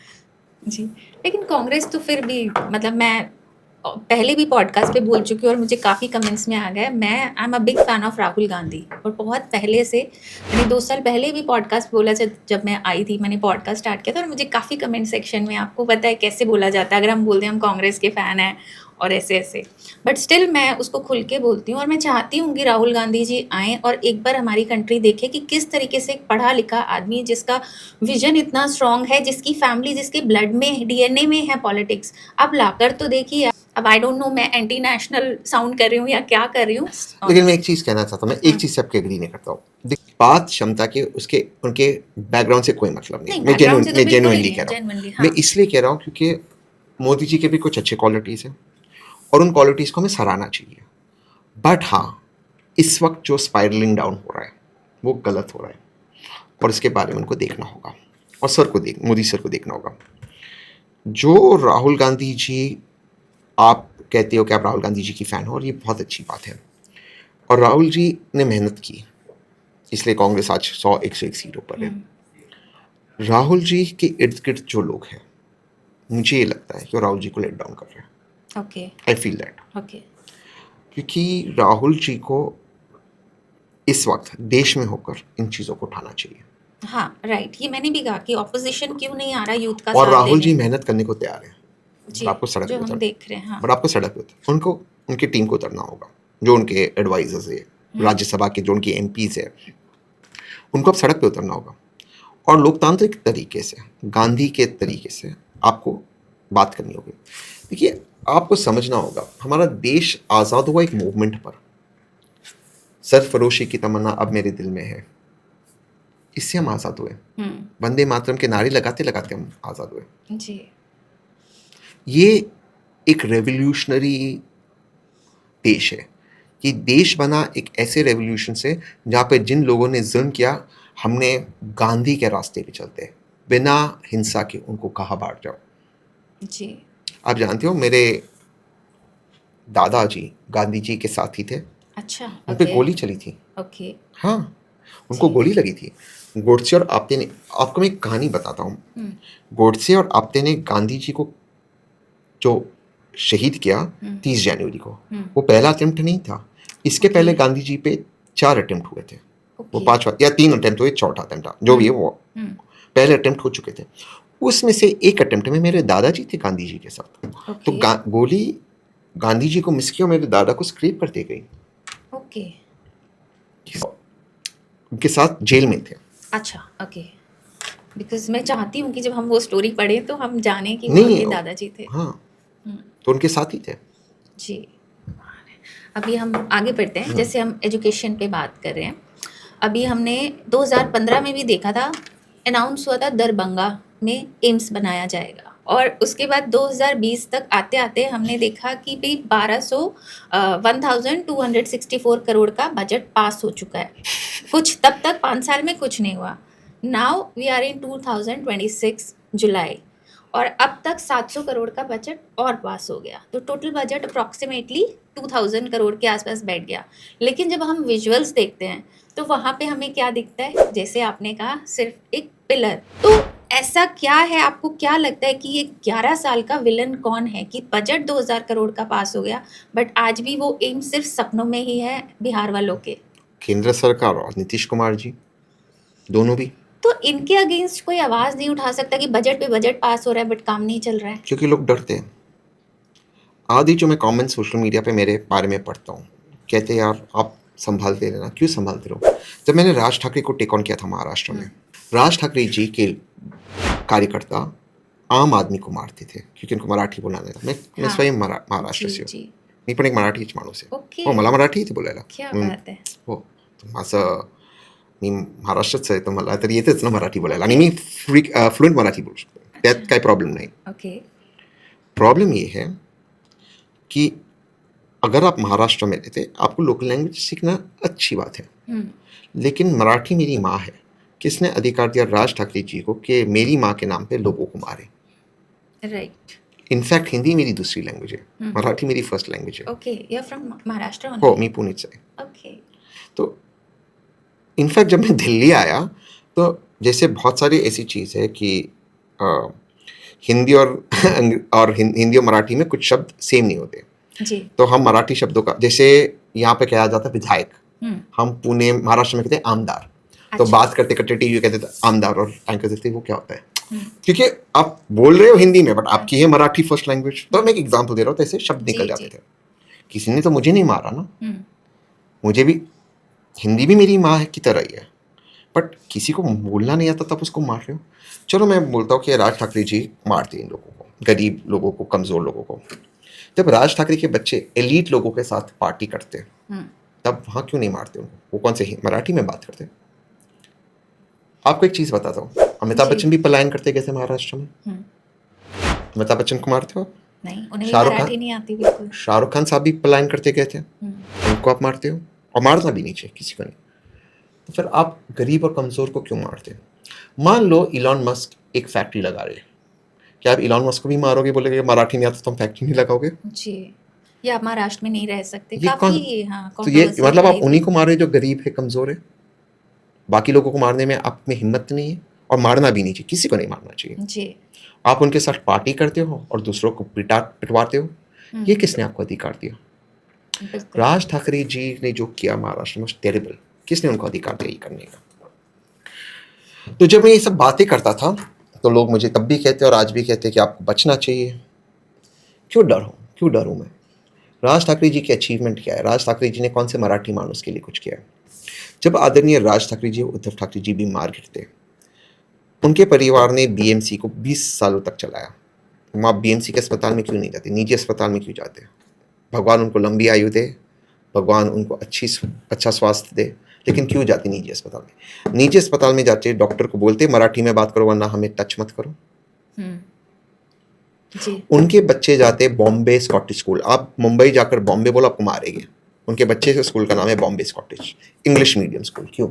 जी। लेकिन कांग्रेस तो फिर भी, मतलब मैं पहले भी पॉडकास्ट पे बोल चुकी हूँ और मुझे काफ़ी कमेंट्स में आ गए, मैं I am a big fan of Rahul Gandhi. और बहुत पहले से, मैंने 2 साल पहले भी पॉडकास्ट बोला, जब मैं आई थी मैंने पॉडकास्ट स्टार्ट किया था। और मुझे काफ़ी कमेंट सेक्शन में, आपको पता है कैसे बोला जाता है अगर हम बोलते हैं हम कांग्रेस के फ़ैन हैं और ऐसे ऐसे, बट स्टिल मैं उसको खुल के बोलती हूँ। और मैं चाहती हूँ कि राहुल गांधी जी आएँ और एक बार हमारी कंट्री देखे कि किस तरीके से एक पढ़ा लिखा आदमी जिसका विजन इतना स्ट्रांग है, जिसकी फैमिली, जिसके ब्लड में, डीएनए में है पॉलिटिक्स, अब लाकर तो देखिए। अब आई डोंट नो मैं एंटी नेशनल साउंड कर रही हूँ या क्या कर रही हूँ, लेकिन मैं एक चीज़ कहना चाहता हूँ, मैं एक चीज़ से आपके एग्री नहीं करता हूँ। बात क्षमता के, उसके उनके बैकग्राउंड से कोई मतलब नहीं। मैं जेन्युइनली कह रहा हूँ। मैं इसलिए कह रहा हूँ क्योंकि मोदी जी के भी कुछ अच्छे क्वालिटीज़ हैं और उन क्वालिटीज़ को हमें सराहना चाहिए। बट हाँ, इस वक्त जो स्पाइरलिंग डाउन हो रहा है वो गलत हो रहा है और इसके बारे में उनको देखना होगा और मोदी सर को देखना होगा। जो राहुल गांधी जी, आप कहते हो कि आप राहुल गांधी जी की फ़ैन हो और ये बहुत अच्छी बात है। और राहुल जी ने मेहनत की, इसलिए कांग्रेस आज 100-101 सीटों पर है। राहुल जी के इर्द गिर्द जो लोग हैं, मुझे ये लगता है कि राहुल जी को लेट डाउन कर रहे हैं। Okay, I feel that. Okay. क्योंकि राहुल जी को इस वक्त देश में होकर इन चीज़ों को उठाना चाहिए। हाँ राइट, ये मैंने भी कहा कि ऑपोजिशन क्यों नहीं आ रहा यूथ का और साथ राहुल जी देने। मेहनत करने को तैयार है, जी, बट आपको सड़क जो पे हम उतर देख रहे हैं। हाँ बट आपको सड़क पे उतर उनको उनकी टीम को उतरना होगा, जो उनके एडवाइजर्स है, राज्यसभा के जो उनके एमपीज है, उनको अब सड़क पे उतरना होगा और लोकतांत्रिक तरीके से, गांधी के तरीके से आपको बात करनी होगी। देखिए, आपको समझना होगा, हमारा देश आज़ाद हुआ एक मूवमेंट पर। सरफरोशी की तमन्ना अब मेरे दिल में है, इससे हम आज़ाद हुए। वंदे मातरम के नारे लगाते लगाते हम आज़ाद हुए। जी ये एक रेवोल्यूशनरी देश है। ये देश बना एक ऐसे रेवोल्यूशन से जहाँ पे जिन लोगों ने जुल्म किया, हमने गांधी के रास्ते पे चलते हैं, बिना हिंसा के उनको कहा बाहर जाओ। जी आप जानते हो, मेरे दादाजी गांधी जी के साथी थे। अच्छा उन पे ओके गोली चली थी। ओके हाँ, उनको जी। गोली लगी थी। गोडसे और आप्टे ने, आपको मैं एक कहानी बताता हूँ। हम्म, गोडसे और आप्टे ने गांधी जी को जो शहीद किया हम्म, 30 जनवरी को, हम्म, वो पहला अटेम्प्ट नहीं था। इसके ओके पहले गांधी जी पे 4 अटेम्प्ट हुए थे। वो ओके 5 या 3 अटेम्प्ट हुए, चौथा अटेम्प्ट था, जो भी है, वो हम्म, पहले अटेम्प्ट हो चुके थे। उसमें से एक अटेम्प्ट में मेरे दादाजी थे गांधी जी के साथ। तो ओके गोली गांधी जी को मिस किया और मेरे दादा को स्क्रेप कर दी गई। ओके उनके साथ जेल में थे। अच्छा ओके, बिकॉज मैं चाहती हूँ कि जब हम वो स्टोरी पढ़ें तो हम जाने कि वो नहीं, आपके दादाजी थे। हाँ, हम्म, तो उनके साथ ही थे। जी अभी हम आगे बढ़ते हैं, जैसे हम एजुकेशन पे बात कर रहे हैं। अभी हमने 2015 में भी देखा था, अनाउंस हुआ था दरभंगा में एम्स बनाया जाएगा, और उसके बाद 2020 तक आते आते हमने देखा कि भाई 1264 करोड़ का बजट पास हो चुका है। कुछ तब तक 5 साल में कुछ नहीं हुआ। Now we are in 2026 July, और अब तक 700 करोड़ का बजट और पास हो गया, तो टोटल बजट अप्रॉक्सीमेटली 2000 करोड़ के आसपास बैठ गया। लेकिन जब हम विजुअल्स देखते हैं तो वहाँ पे हमें क्या दिखता है, जैसे आपने कहा, सिर्फ एक पिलर। तो ऐसा क्या है, आपको क्या लगता है कि ये 11 साल का विलन कौन है कि बजट 2000 करोड़ का पास हो गया, बट आज भी वो एम सिर्फ सपनों में ही है बिहार वालों के? केंद्र सरकार और नीतीश कुमार जी, दोनों भी। तो इनके अगेंस्ट कोई आवाज नहीं उठा सकता कि बजट पे बजट पास हो रहा है बट काम नहीं चल रहा है? क्योंकि लोग डरते हैं। आदि जो मैं कमेंट सोशल मीडिया पे मेरे बारे में पढ़ता हूँ, कहते हैं यार आप संभालते रहना। क्यों संभालते रहो? जब मैंने राज ठाकरे को टेक ऑन किया था महाराष्ट्र में, राज ठाकरे जी के कार्यकर्ता आम आदमी को मारते थे क्योंकि उनको मराठी बोलना नहीं था। मैं हाँ, स्वयं महाराष्ट्र जी से हूँ, जी मी पण एक मराठीच माणूस आहे. ओके, हो, मला मराठी येते बोलायला. क्या मी बात है. हो, माझं मी महाराष्ट्राचं आहे, तर मला तर येतेच ना मराठी बोलायला, आणि मी फ्लुएंट मराठी बोलू शकतो, त्यात काही प्रॉब्लेम नाही. ओके प्रॉब्लम ये है कि अगर आप महाराष्ट्र में रहते, आपको लोकल लैंग्वेज सीखना अच्छी बात है, लेकिन मराठी मेरी माँ है। किसने अधिकार दिया राज ठाकरे जी को कि मेरी माँ के नाम पे लोगों को मारे? राइट इनफैक्ट हिंदी मेरी दूसरी लैंग्वेज है, मराठी मेरी फर्स्ट लैंग्वेज है. Okay, you are from Maharashtra हो, ओनली? मी पुणेच आहे. ओके तो इनफैक्ट जब मैं दिल्ली आया तो जैसे बहुत सारी ऐसी चीज़ है कि हिंदी और और हिंदी और मराठी में कुछ शब्द सेम नहीं होते. जी तो हम मराठी शब्दों का, जैसे यहाँ पे कहा जाता है विधायक, हम पुणे महाराष्ट्र में कहते हैं आमदार. तो अच्छा. बात करते करते टीवी कहते थे आमदार, और एंकर कहते वो क्या होता है, क्योंकि आप बोल रहे हो हिंदी में बट आपकी है मराठी फर्स्ट लैंग्वेज. तो मैं एक एग्जाम्पल दे रहा हूँ, तो ऐसे शब्द निकल जी, जाते जी. थे. किसी ने तो मुझे नहीं मारा ना, हम्म, मुझे भी हिंदी भी मेरी माँ की तरह ही है, बट किसी को बोलना नहीं आता तब उसको मार रहे हो. चलो मैं बोलता हूँ कि राज ठाकरे जी मारते हैं इन लोगों को, गरीब लोगों को, कमज़ोर लोगों को. जब राज ठाकरे के बच्चे एलीट लोगों के साथ पार्टी करते हैं, हम्म, तब वहाँ क्यों नहीं मारते उनको? वो कौन से मराठी में बात करते हैं? आपको एक चीज़ बताता हूँ, अमिताभ जी. बच्चन भी पलायन करते गए थे महाराष्ट्र में. हम्म, अमिताभ बच्चन को मारते हो? नहीं, उन्हें भी शाहरुख मराठी खान, नहीं आती बिल्कुल. शाहरुख खान साहब भी पलायन करते गए थे, हम्म, उनको आप मारते हो? और मारना भी नहीं चाहिए किसी को नहीं. तो फिर आप गरीब और कमज़ोर को क्यों मारते हो? मान लो इलॉन मस्क एक फैक्ट्री लगा रहे हैं, क्या आप इलॉन मस्क को भी मारोगे, बोलेगे मराठी नहीं आता तो हम फैक्ट्री नहीं लगाओगे? जी, ये आप महाराष्ट्र में नहीं रह सकते. ये कौन? काफी हाँ तो ये controversy मतलब आप आई उन्हीं थी. को मार रहे हो जो गरीब है, कमज़ोर है. बाकी लोगों को मारने में आप में हिम्मत नहीं है, और मारना भी नहीं चाहिए, किसी को नहीं मारना चाहिए. जी आप उनके साथ पार्टी करते हो और दूसरों को पिटवाते हो. ये किसने आपको अधिकार दिया? बिल्कुल. राज ठाकरे जी ने जो किया महाराष्ट्र में टेरिबल. किसने उनको अधिकार दिया ये करने का? तो जब मैं ये सब बातें करता था तो लोग मुझे तब भी कहते और आज भी कहते कि आपको बचना चाहिए। क्यों डरूं मैं? राज ठाकरे जी की अचीवमेंट क्या है? राज ठाकरे जी ने कौन से मराठी मानुस के लिए कुछ किया है? जब आदरणीय राज ठाकरे जी, उद्धव ठाकरे जी बीमार गिरते, उनके परिवार ने बीएमसी को 20 सालों तक चलाया। वहाँ बीएमसी के अस्पताल में क्यों नहीं जाते? निजी अस्पताल में क्यों जाते? भगवान उनको लंबी आयु दे, भगवान उनको अच्छा स्वास्थ्य दे, लेकिन क्यों जाते निजी अस्पताल में? निजी अस्पताल में जाते डॉक्टर को बोलते मराठी में बात करो वरना हमें टच मत करो। जी। उनके बच्चे जाते बॉम्बे स्कॉटिश स्कूल। आप मुंबई जाकर बॉम्बे बोलो आपको मारेंगे। उनके बच्चे के स्कूल का नाम है Bombay Scottish English medium school. क्यों?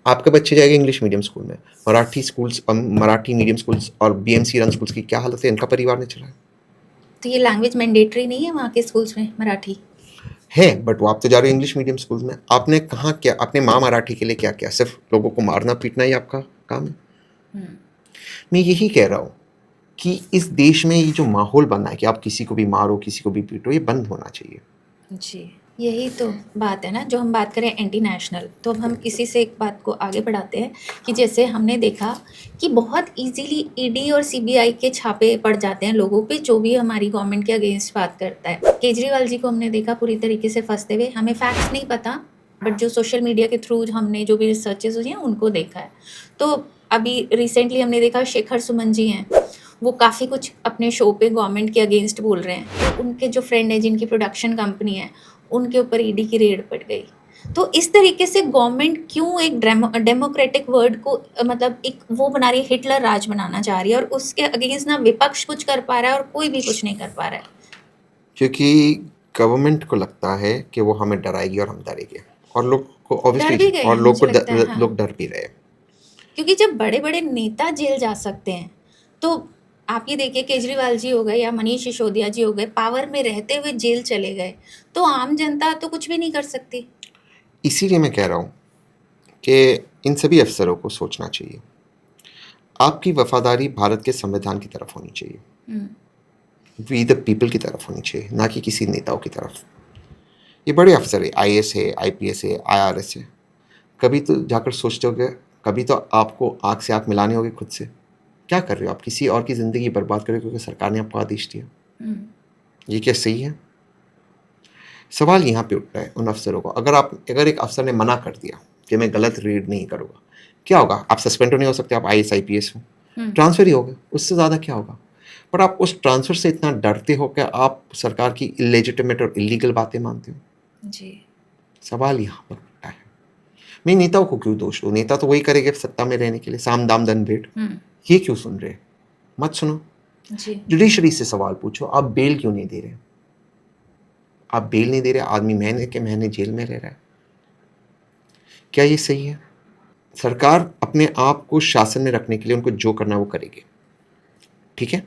आपके बच्चे जाएंगे इंग्लिश मीडियम स्कूल में। Marathi schools, Marathi medium schools और बीएमसी रन स्कूल्स की क्या हालत है? इनका परिवार ने चलाया। तो ये लैंग्वेज मैंडेटरी नहीं है वहाँ के स्कूल्स में मराठी? है, बट वो आप तो जा रहे हो इंग्लिश मीडियम स्कूल में। आपने कहाँ क्या, अपने माँ मराठी के लिए क्या किया? सिर्फ लोगों को मारना पीटना ही आपका काम है। मैं यही कह रहा हूँ कि इस देश में ये जो माहौल बना है कि आप किसी को भी मारो, किसी को भी पीटो, ये बंद होना चाहिए। जी, यही तो बात है ना, जो हम बात करें एंटी नेशनल, तो अब हम इसी से एक बात को आगे बढ़ाते हैं कि जैसे हमने देखा कि बहुत इजीली ईडी और सीबीआई के छापे पड़ जाते हैं लोगों पे जो भी हमारी गवर्नमेंट के अगेंस्ट बात करता है। केजरीवाल जी को हमने देखा पूरी तरीके से फंसते हुए। हमें फैक्ट्स नहीं पता, बट जो सोशल मीडिया के थ्रू हमने जो भी रिसर्चेज हुई हैं उनको देखा है। तो अभी रिसेंटली हमने देखा शेखर सुमन जी हैं, वो काफ़ी कुछ अपने शो पे गवर्नमेंट के अगेंस्ट बोल रहे हैं। तो उनके जो फ्रेंड है जिनकी प्रोडक्शन कंपनी है, उनके ऊपर ईडी की रेड पड़ गई। तो इस तरीके से गवर्नमेंट क्यों एक डेमोक्रेटिक वर्ड को मतलब एक वो बना रही है, हिटलर राज बनाना चाह रही है, और उसके अगेंस्ट ना विपक्ष कुछ कर पा रहा है और कोई भी कुछ नहीं कर पा रहा है। क्योंकि गवर्नमेंट को लगता है कि वो हमें डराएगी और हम डरेंगे, और लोग को डर भी ऑब्वियसली, गए और हैं, लोग मुझे को लगता है। हाँ, लोग डर भी रहे। क्योंकि जब बड़े बड़े नेता जेल जा सकते हैं, तो आप ये देखिए केजरीवाल जी हो गए या मनीष सिसोदिया जी हो गए, पावर में रहते हुए जेल चले गए, तो आम जनता तो कुछ भी नहीं कर सकती। इसीलिए मैं कह रहा हूँ कि इन सभी अफसरों को सोचना चाहिए। आपकी वफादारी भारत के संविधान की तरफ होनी चाहिए, वी द पीपल की तरफ होनी चाहिए, ना कि किसी नेताओं की तरफ। ये बड़े अफसर है, आईएएस है, आईपीएस है, आईआरएस है। कभी तो जाकर सोचते हो, कभी तो आपको आँख से आँख मिलाने होगे खुद से। क्या कर रहे हो आप? किसी और की ज़िंदगी बर्बाद कर रहे हो क्योंकि सरकार ने आपको आदेश दिया। ये क्या सही है? सवाल यहाँ पे उठता है उन अफसरों को। अगर एक अफसर ने मना कर दिया कि मैं गलत रेड नहीं करूँगा, क्या होगा? आप सस्पेंड तो नहीं हो सकते, आप आईएएस आईपीएस हो, ट्रांसफर ही होगा, उससे ज़्यादा क्या होगा? पर आप उस ट्रांसफर से इतना डरते हो कि आप सरकार की इलेजिटिमेट और इलीगल बातें मानते हो। जी। सवाल यहाँ पर उठता है। मैं नेताओं को क्यों दोष दूँ? नेता तो वही करेंगे सत्ता में रहने के लिए, साम दाम दंड भेंट। ये क्यों सुन रहे? मत सुनो। जी। जुडिशरी से सवाल पूछो, आप बेल क्यों नहीं दे रहे? आप बेल नहीं दे रहे, आदमी महीने के महीने जेल में रह रहा है। क्या ये सही है? सरकार अपने आप को शासन में रखने के लिए उनको जो करना वो करेगी, ठीक है,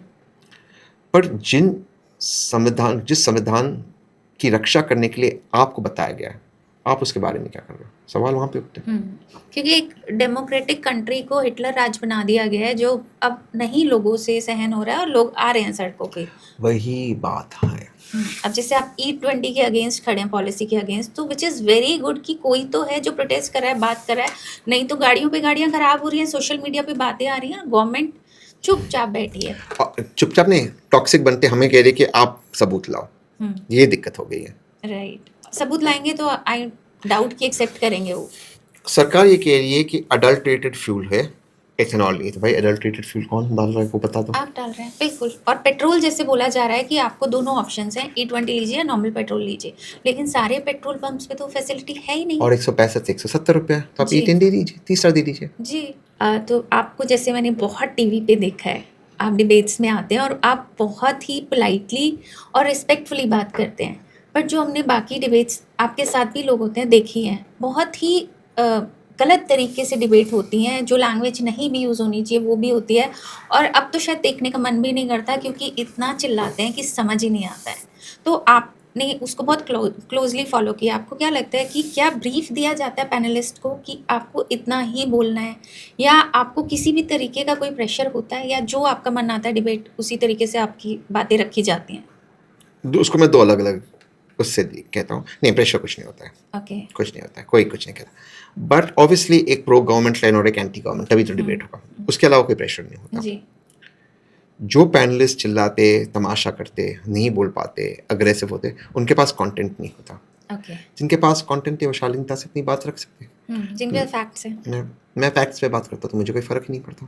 पर जिस संविधान की रक्षा करने के लिए आपको बताया गया है, आप उसके बारे में क्या कर रहे हो? सवाल वहां पे उठते हैं। क्योंकि एक डेमोक्रेटिक कंट्री को हिटलर राज बना दिया गया है, जो अब नहीं लोगों से सहन हो रहा है और लोग आ रहे हैं सड़कों पे। वही बात है। अब जैसे आप E20 के अगेंस्ट खड़े हैं, पॉलिसी के अगेंस्ट, तो विच इज़ वेरी गुड कि कोई तो है जो प्रोटेस्ट कर रहा है, बात कर रहा है। नहीं तो गाड़ियों पे गाड़ियां खराब हो रही हैं, सोशल मीडिया पे बातें आ रही हैं, गवर्नमेंट चुपचाप बैठी है। चुपचाप नहीं, टॉक्सिक बनते हमें कह रहे कि आप सबूत लाओ। ये दिक्कत हो गई है। राइट, सबूत लाएंगे तो आई डाउट कि एक्सेप्ट करेंगे वो। सरकार ये कह रही है कि अडल्ट्रेटेड फ्यूल है, एथेनॉल नहीं। तो भाई अडल्ट्रेटेड फ्यूल कौन डाल रहा है वो बता दो। आप डाल रहे हैं, बिल्कुल। और पेट्रोल जैसे बोला जा रहा है कि आपको दोनों ऑप्शंस हैं, E20 लीजिए या नॉर्मल पेट्रोल लीजिए, लेकिन सारे पेट्रोल पंप्स पे तो फैसिलिटी है ही नहीं। और 165 से 170 रुपया, तो आप E10 दे दीजिए, तीसरा दे दीजिए। जी। तो आपको, जैसे मैंने बहुत टीवी पे देखा है, आप डिबेट्स में आते हैं और आप बहुत ही पोलाइटली और रिस्पेक्टफुली बात करते हैं, बट जो हमने बाकी डिबेट्स आपके साथ भी लोग होते हैं देखी हैं, बहुत ही गलत तरीके से डिबेट होती हैं, जो लैंग्वेज नहीं भी यूज़ होनी चाहिए वो भी होती है, और अब तो शायद देखने का मन भी नहीं करता क्योंकि इतना चिल्लाते हैं कि समझ ही नहीं आता है। तो आपने उसको बहुत क्लोजली फॉलो किया। आपको क्या लगता है कि क्या ब्रीफ दिया जाता है पैनलिस्ट को कि आपको इतना ही बोलना है, या आपको किसी भी तरीके का कोई प्रेशर होता है, या जो आपका मन आता है डिबेट उसी तरीके से आपकी बातें रखी जाती हैं? उसको मैं दो अलग अलग उससे कहता हूँ नहीं, प्रेशर कुछ नहीं होता है, ओके कुछ नहीं होता है, कोई कुछ नहीं कहता। बट ऑब्वियसली एक प्रो गवर्नमेंट लाइन और एक एंटी गवर्नमेंट, तभी तो डिबेट होगा, उसके अलावा कोई प्रेशर नहीं होता। जी जो पैनलिस्ट चिल्लाते, तमाशा करते, नहीं बोल पाते, अग्रेसिव होते, उनके पास कंटेंट नहीं होता। ओके जिनके पास कंटेंट है वो शालीनता से अपनी बात रख सकते हैं। जिनके फैक्ट्स हैं। मैं फैक्ट्स पे बात करता हूँ तो मुझे कोई फर्क ही नहीं पड़ता।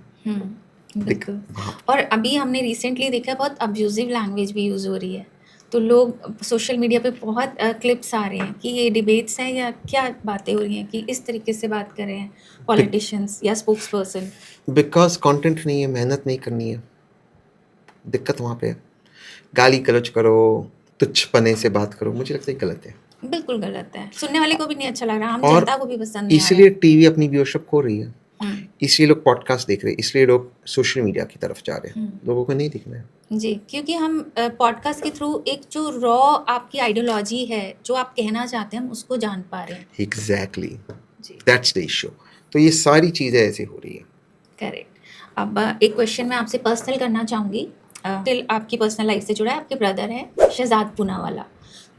बिल्कुल। हाँ, और अभी हमने रिसेंटली देखा बहुत अब्यूजिव लैंग्वेज भी यूज़ हो रही है, तो लोग सोशल मीडिया पे बहुत क्लिप्स आ रहे हैं कि ये डिबेट्स हैं या क्या बातें हो रही हैं कि इस तरीके से बात कर रहे हैं पॉलिटिशियंस या स्पोक्स पर्सन। बिकॉज कंटेंट नहीं है, मेहनत नहीं करनी है, दिक्कत वहाँ पे है। गाली गलौज करो, तुच्छपने से बात करो, मुझे लगता है गलत है। बिल्कुल गलत है, सुनने वाले को भी नहीं अच्छा लग रहा, हम और जनता को भी पसंद नहीं आ रहा इसलिए टीवी अपनी व्यूअरशिप खो रही है, है। इसलिए लोग पॉडकास्ट देख रहे हैं, इसलिए लोग सोशल मीडिया की तरफ जा रहे हैं। लोगों को नहीं दिखना है। जी, क्योंकि हम पॉडकास्ट के थ्रू एक जो रॉ आपकी आइडियोलॉजी है, जो आप कहना चाहते हैं, हम उसको जान पा रहे हैं। एग्जैक्टली, जी दैट्स द इशू। तो ये सारी चीज़ें ऐसे हो रही है। करेक्ट। अब एक क्वेश्चन मैं आपसे पर्सनल करना चाहूँगी, स्टिल आपकी पर्सनल लाइफ से जुड़ा है। आपके ब्रदर हैं शहजाद पूनावाला,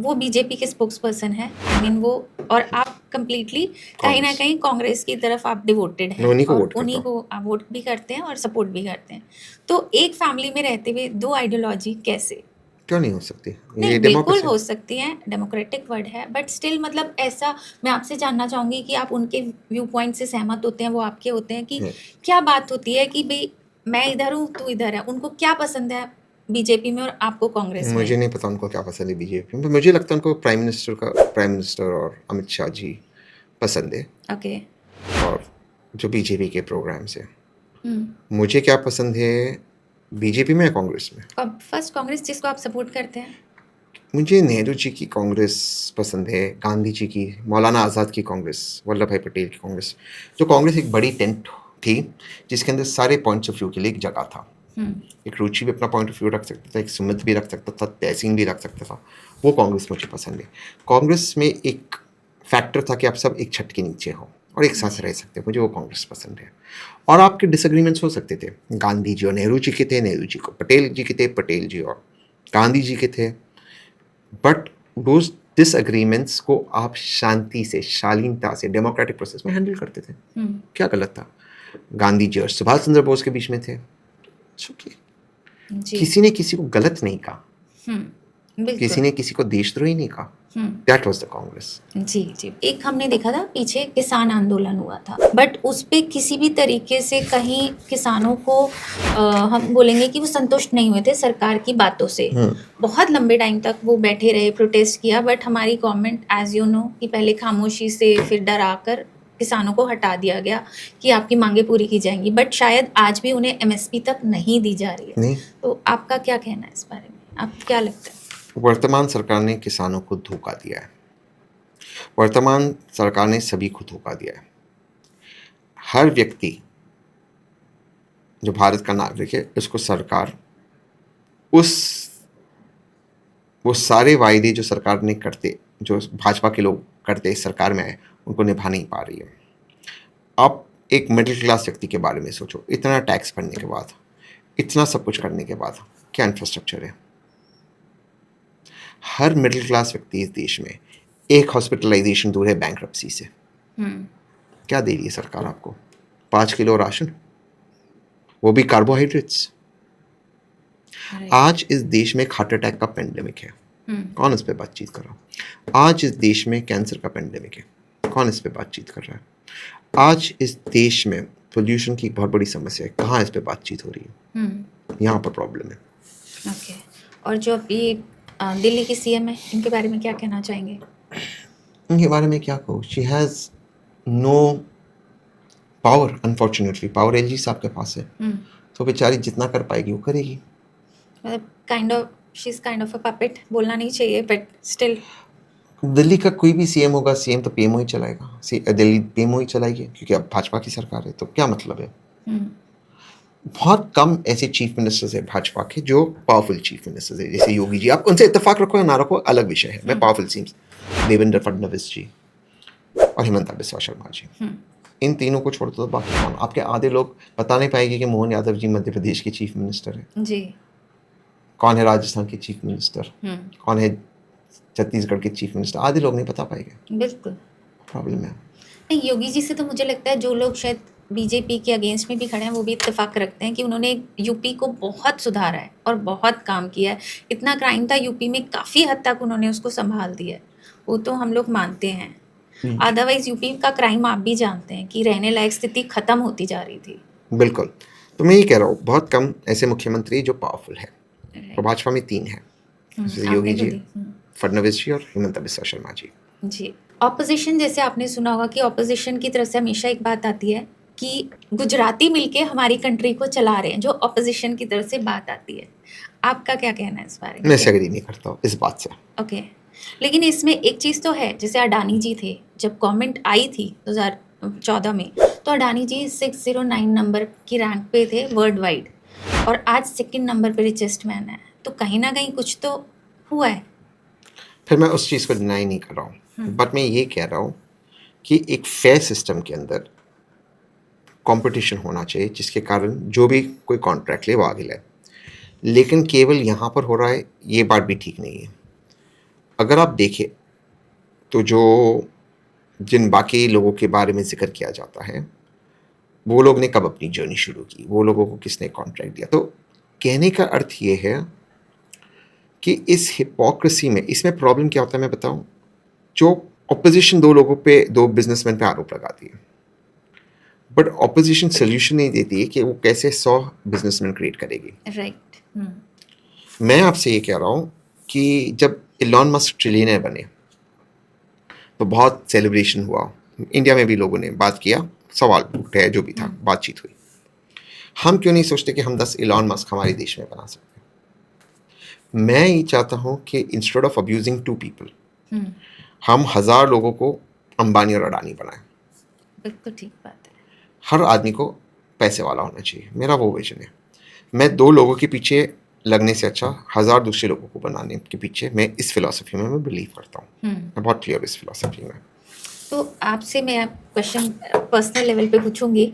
वो बीजेपी के स्पोक्स पर्सन है, आई मीन वो, और आप कंप्लीटली कहीं ना कांग्रेस। कहीं कांग्रेस की तरफ आप डिवोटेड हैं, मैं उन्हीं को और वोट करता उन्हीं हूँ। को आप वोट भी करते हैं और सपोर्ट भी करते हैं। तो एक फैमिली में रहते हुए दो आइडियोलॉजी कैसे? क्यों नहीं हो सकती? नहीं, ये बिल्कुल डेमोक्रेसी। हो सकती हैं, डेमोक्रेटिक वर्ड है, बट स्टिल मतलब ऐसा मैं आपसे जानना चाहूँगी कि आप उनके व्यू पॉइंट से सहमत होते हैं, वो आपके होते हैं, कि क्या बात होती है कि भाई मैं इधर हूँ तू इधर है, उनको क्या पसंद है बीजेपी में और आपको कांग्रेस में? मुझे नहीं पता उनको क्या पसंद है बीजेपी में, मुझे लगता है उनको प्राइम मिनिस्टर और अमित शाह जी पसंद है, ओके। और जो बीजेपी के प्रोग्राम्स है। हम्म। मुझे क्या पसंद है बीजेपी में या कांग्रेस में? अब फर्स्ट कांग्रेस जिसको आप सपोर्ट करते हैं। मुझे नेहरू जी की कांग्रेस पसंद है, गांधी जी की, मौलाना आज़ाद की कांग्रेस, वल्लभ भाई पटेल की कांग्रेस। जो कांग्रेस एक बड़ी टेंट थी जिसके अंदर सारे पॉइंट्स ऑफ व्यू के लिए एक जगह था। एक रुचि भी अपना पॉइंट ऑफ व्यू रख सकता था, एक सुमित भी रख सकता था, तहसीन भी रख सकता था। वो कांग्रेस मुझे पसंद है। कांग्रेस में एक फैक्टर था कि आप सब एक छत के नीचे हो और एक साथ रह सकते हैं, मुझे वो कांग्रेस पसंद है। और आपके डिसएग्रीमेंट्स हो सकते थे, गांधी जी और नेहरू जी के थे, नेहरू जी को पटेल जी के थे, पटेल जी और गांधी जी के थे, बट दोज डिसएग्रीमेंट्स को आप शांति से, शालीनता से, डेमोक्रेटिक प्रोसेस में हैंडल करते थे। क्या गलत था? गांधी जी और सुभाष चंद्र बोस के बीच में थे, okay. जी किसी ने किसी को गलत नहीं कहा, बिल्कुल। किसी ने किसी को देशद्रोही नहीं कहा। That was the Congress. जी जी। एक हमने देखा था पीछे किसान आंदोलन हुआ था, बट उस पे किसी भी तरीके से कहीं किसानों को हम बोलेंगे कि वो संतुष्ट नहीं हुए थे सरकार की बातों से। बहुत लंबे टाइम तक वो बैठे रहे, प्रोटेस्ट किया, बट हमारी गवर्नमेंट एज यू नो कि पहले खामोशी से फिर डराकर किसानों को हटा दिया गया कि आपकी मांगे पूरी की जाएंगी, बट शायद आज भी उन्हें एमएसपी तक नहीं दी जा रही है। नहीं, तो आपका क्या कहना है इस बारे में? आपको क्या लगता है? वर्तमान सरकार ने किसानों को धोखा दिया है, वर्तमान सरकार ने सभी को धोखा दिया है। हर व्यक्ति जो भारत का नागरिक है, उसको सरकार वो सारे वायदे जो सरकार ने करते, जो भाजपा के लोग करते सरकार में आए, उनको निभा नहीं पा रही है। आप एक मिडिल क्लास व्यक्ति के बारे में सोचो, इतना टैक्स भरने के बाद, इतना सब कुछ करने के बाद क्या इंफ्रास्ट्रक्चर है? हर मिडिल क्लास व्यक्ति इस देश में एक हॉस्पिटलाइजेशन दूर है बैंक्रप्सी से। क्या दे रही है सरकार आपको? 5 किलो राशन, वो भी कार्बोहाइड्रेट्स। आज इस देश में हार्ट अटैक का पेंडेमिक है, कौन इस पे बातचीत कर रहा है? आज इस देश में कैंसर का पेंडेमिक है, कौन इस पे बातचीत कर रहा है? आज इस देश में पोल्यूशन की बहुत बड़ी समस्या है, कहाँ इस पे बातचीत हो रही है? यहाँ पर प्रॉब्लम है। ओके। और जो अभी दिल्ली की सीएम है, इनके बारे में क्या कहना चाहेंगे? इनके बारे में क्या कहूँ? She has no power, unfortunately. Power LG साहब के पास है, तो बेचारी जितना कर पाएगी वो करेगी। मतलब she is kind of a puppet, बोलना नहीं चाहिए, बट स्टिल। दिल्ली का कोई भी सीएम होगा, सीएम तो पीएमओ ही चलाएगा, दिल्ली पीएमओ ही चलाएगी, क्योंकि अब भाजपा की सरकार है, तो क्या मतलब है? बहुत कम ऐसे चीफ मिनिस्टर्स है भाजपा के जो पावरफुल चीफ मिनिस्टर्स है, जैसे योगी जी। आप उनसे इत्तेफाक रखो या ना रखो, अलग विषय है। मैं पावरफुल सीम्स देवेंद्र फडणवीस जी और हिमंता बिस्वा शर्मा जी, इन तीनों को छोड़ दो तो बाकी कौन? आपके आधे लोग बता नहीं पाएंगे कि मोहन यादव जी मध्य प्रदेश के चीफ मिनिस्टर है, जी। कौन है राजस्थान के चीफ मिनिस्टर, कौन है छत्तीसगढ़ के चीफ मिनिस्टर, आधे लोग नहीं बता पाएंगे। बिल्कुल प्रॉब्लम है। नहीं, योगी जी से तो मुझे लगता है जो लोग शायद बीजेपी के अगेंस्ट में भी खड़े हैं वो भी इत्तेफाक रखते हैं कि उन्होंने यूपी को बहुत सुधारा है और बहुत काम किया है। इतना क्राइम था यूपी में, काफ़ी हद तक उन्होंने उसको संभाल दिया है, वो तो हम लोग मानते हैं। अदरवाइज यूपी का क्राइम आप भी जानते हैं कि रहने लायक स्थिति खत्म होती जा रही थी। बिल्कुल, तो मैं ये कह रहा हूँ बहुत कम ऐसे मुख्यमंत्री जो पावरफुल है, तो भाजपा में 3 है, जैसे योगी जी, फडणवीस जी और हिमंत बिस्वा शर्मा जी। ऑपोजिशन, जैसे आपने सुना होगा कि ऑपोजिशन की तरफ से हमेशा एक बात आती है कि गुजराती मिलके हमारी कंट्री को चला रहे हैं, जो ऑपोजिशन की तरफ से बात आती है। आपका क्या कहना है इस बारे में? मैं एग्री नहीं करता हूँ इस बात से। ओके, लेकिन इसमें एक चीज़ तो है, जैसे अडानी जी थे, जब गवर्नमेंट आई थी 2014 में, तो अडानी जी 609 नंबर की रैंक पे थे वर्ल्ड वाइड, और आज सेकंड नंबर पे रिचेस्ट मैन है, तो कहीं ना कहीं कुछ तो हुआ है। फिर मैं उस चीज़ को डिनाई नहीं कर रहा हूँ, बट मैं ये कह रहा हूँ कि एक फेयर सिस्टम के अंदर कंपटीशन होना चाहिए, जिसके कारण जो भी कोई कॉन्ट्रैक्ट ले वो आगे ले, लेकिन केवल यहाँ पर हो रहा है ये बात भी ठीक नहीं है। अगर आप देखें तो जो जिन बाकी लोगों के बारे में जिक्र किया जाता है, वो लोग ने कब अपनी जर्नी शुरू की, वो लोगों को किसने कॉन्ट्रैक्ट दिया, तो कहने का अर्थ ये है कि इस हिपोक्रेसी में, इसमें प्रॉब्लम क्या होता है मैं बताऊं, जो ऑपोजिशन दो लोगों पे, दो बिजनेसमैन पे आरोप लगाती है, बट ऑपोजिशन सोल्यूशन नहीं देती है कि वो कैसे 100 बिजनेसमैन क्रिएट करेगी। राइट। मैं आपसे ये कह रहा हूँ कि जब इलॉन मस्क ट्रिलियनर बने तो बहुत सेलिब्रेशन हुआ, इंडिया में भी लोगों ने बात किया, सवाल उठे, जो भी था, बातचीत हुई। हम क्यों नहीं सोचते कि हम 10 इलॉन मस्क हमारे देश में बना सकते हैं? मैं ये चाहता हूँ कि इंस्टेड ऑफ अब्यूजिंग 2 पीपल, हम 1000 लोगों को अंबानी और अडानी बनाएं। बिल्कुल ठीक बात है। हर आदमी को पैसे वाला होना चाहिए, मेरा वो विजन है। मैं 2 लोगों के पीछे लगने से अच्छा 1000 दूसरे लोगों को बनाने के पीछे, मैं इस फिलॉसफी में मैं बिलीव करता हूँ। मैं बहुत क्लियर इस फिलॉसफी में। तो आपसे मैं क्वेश्चन पर्सनल लेवल पे पूछूंगी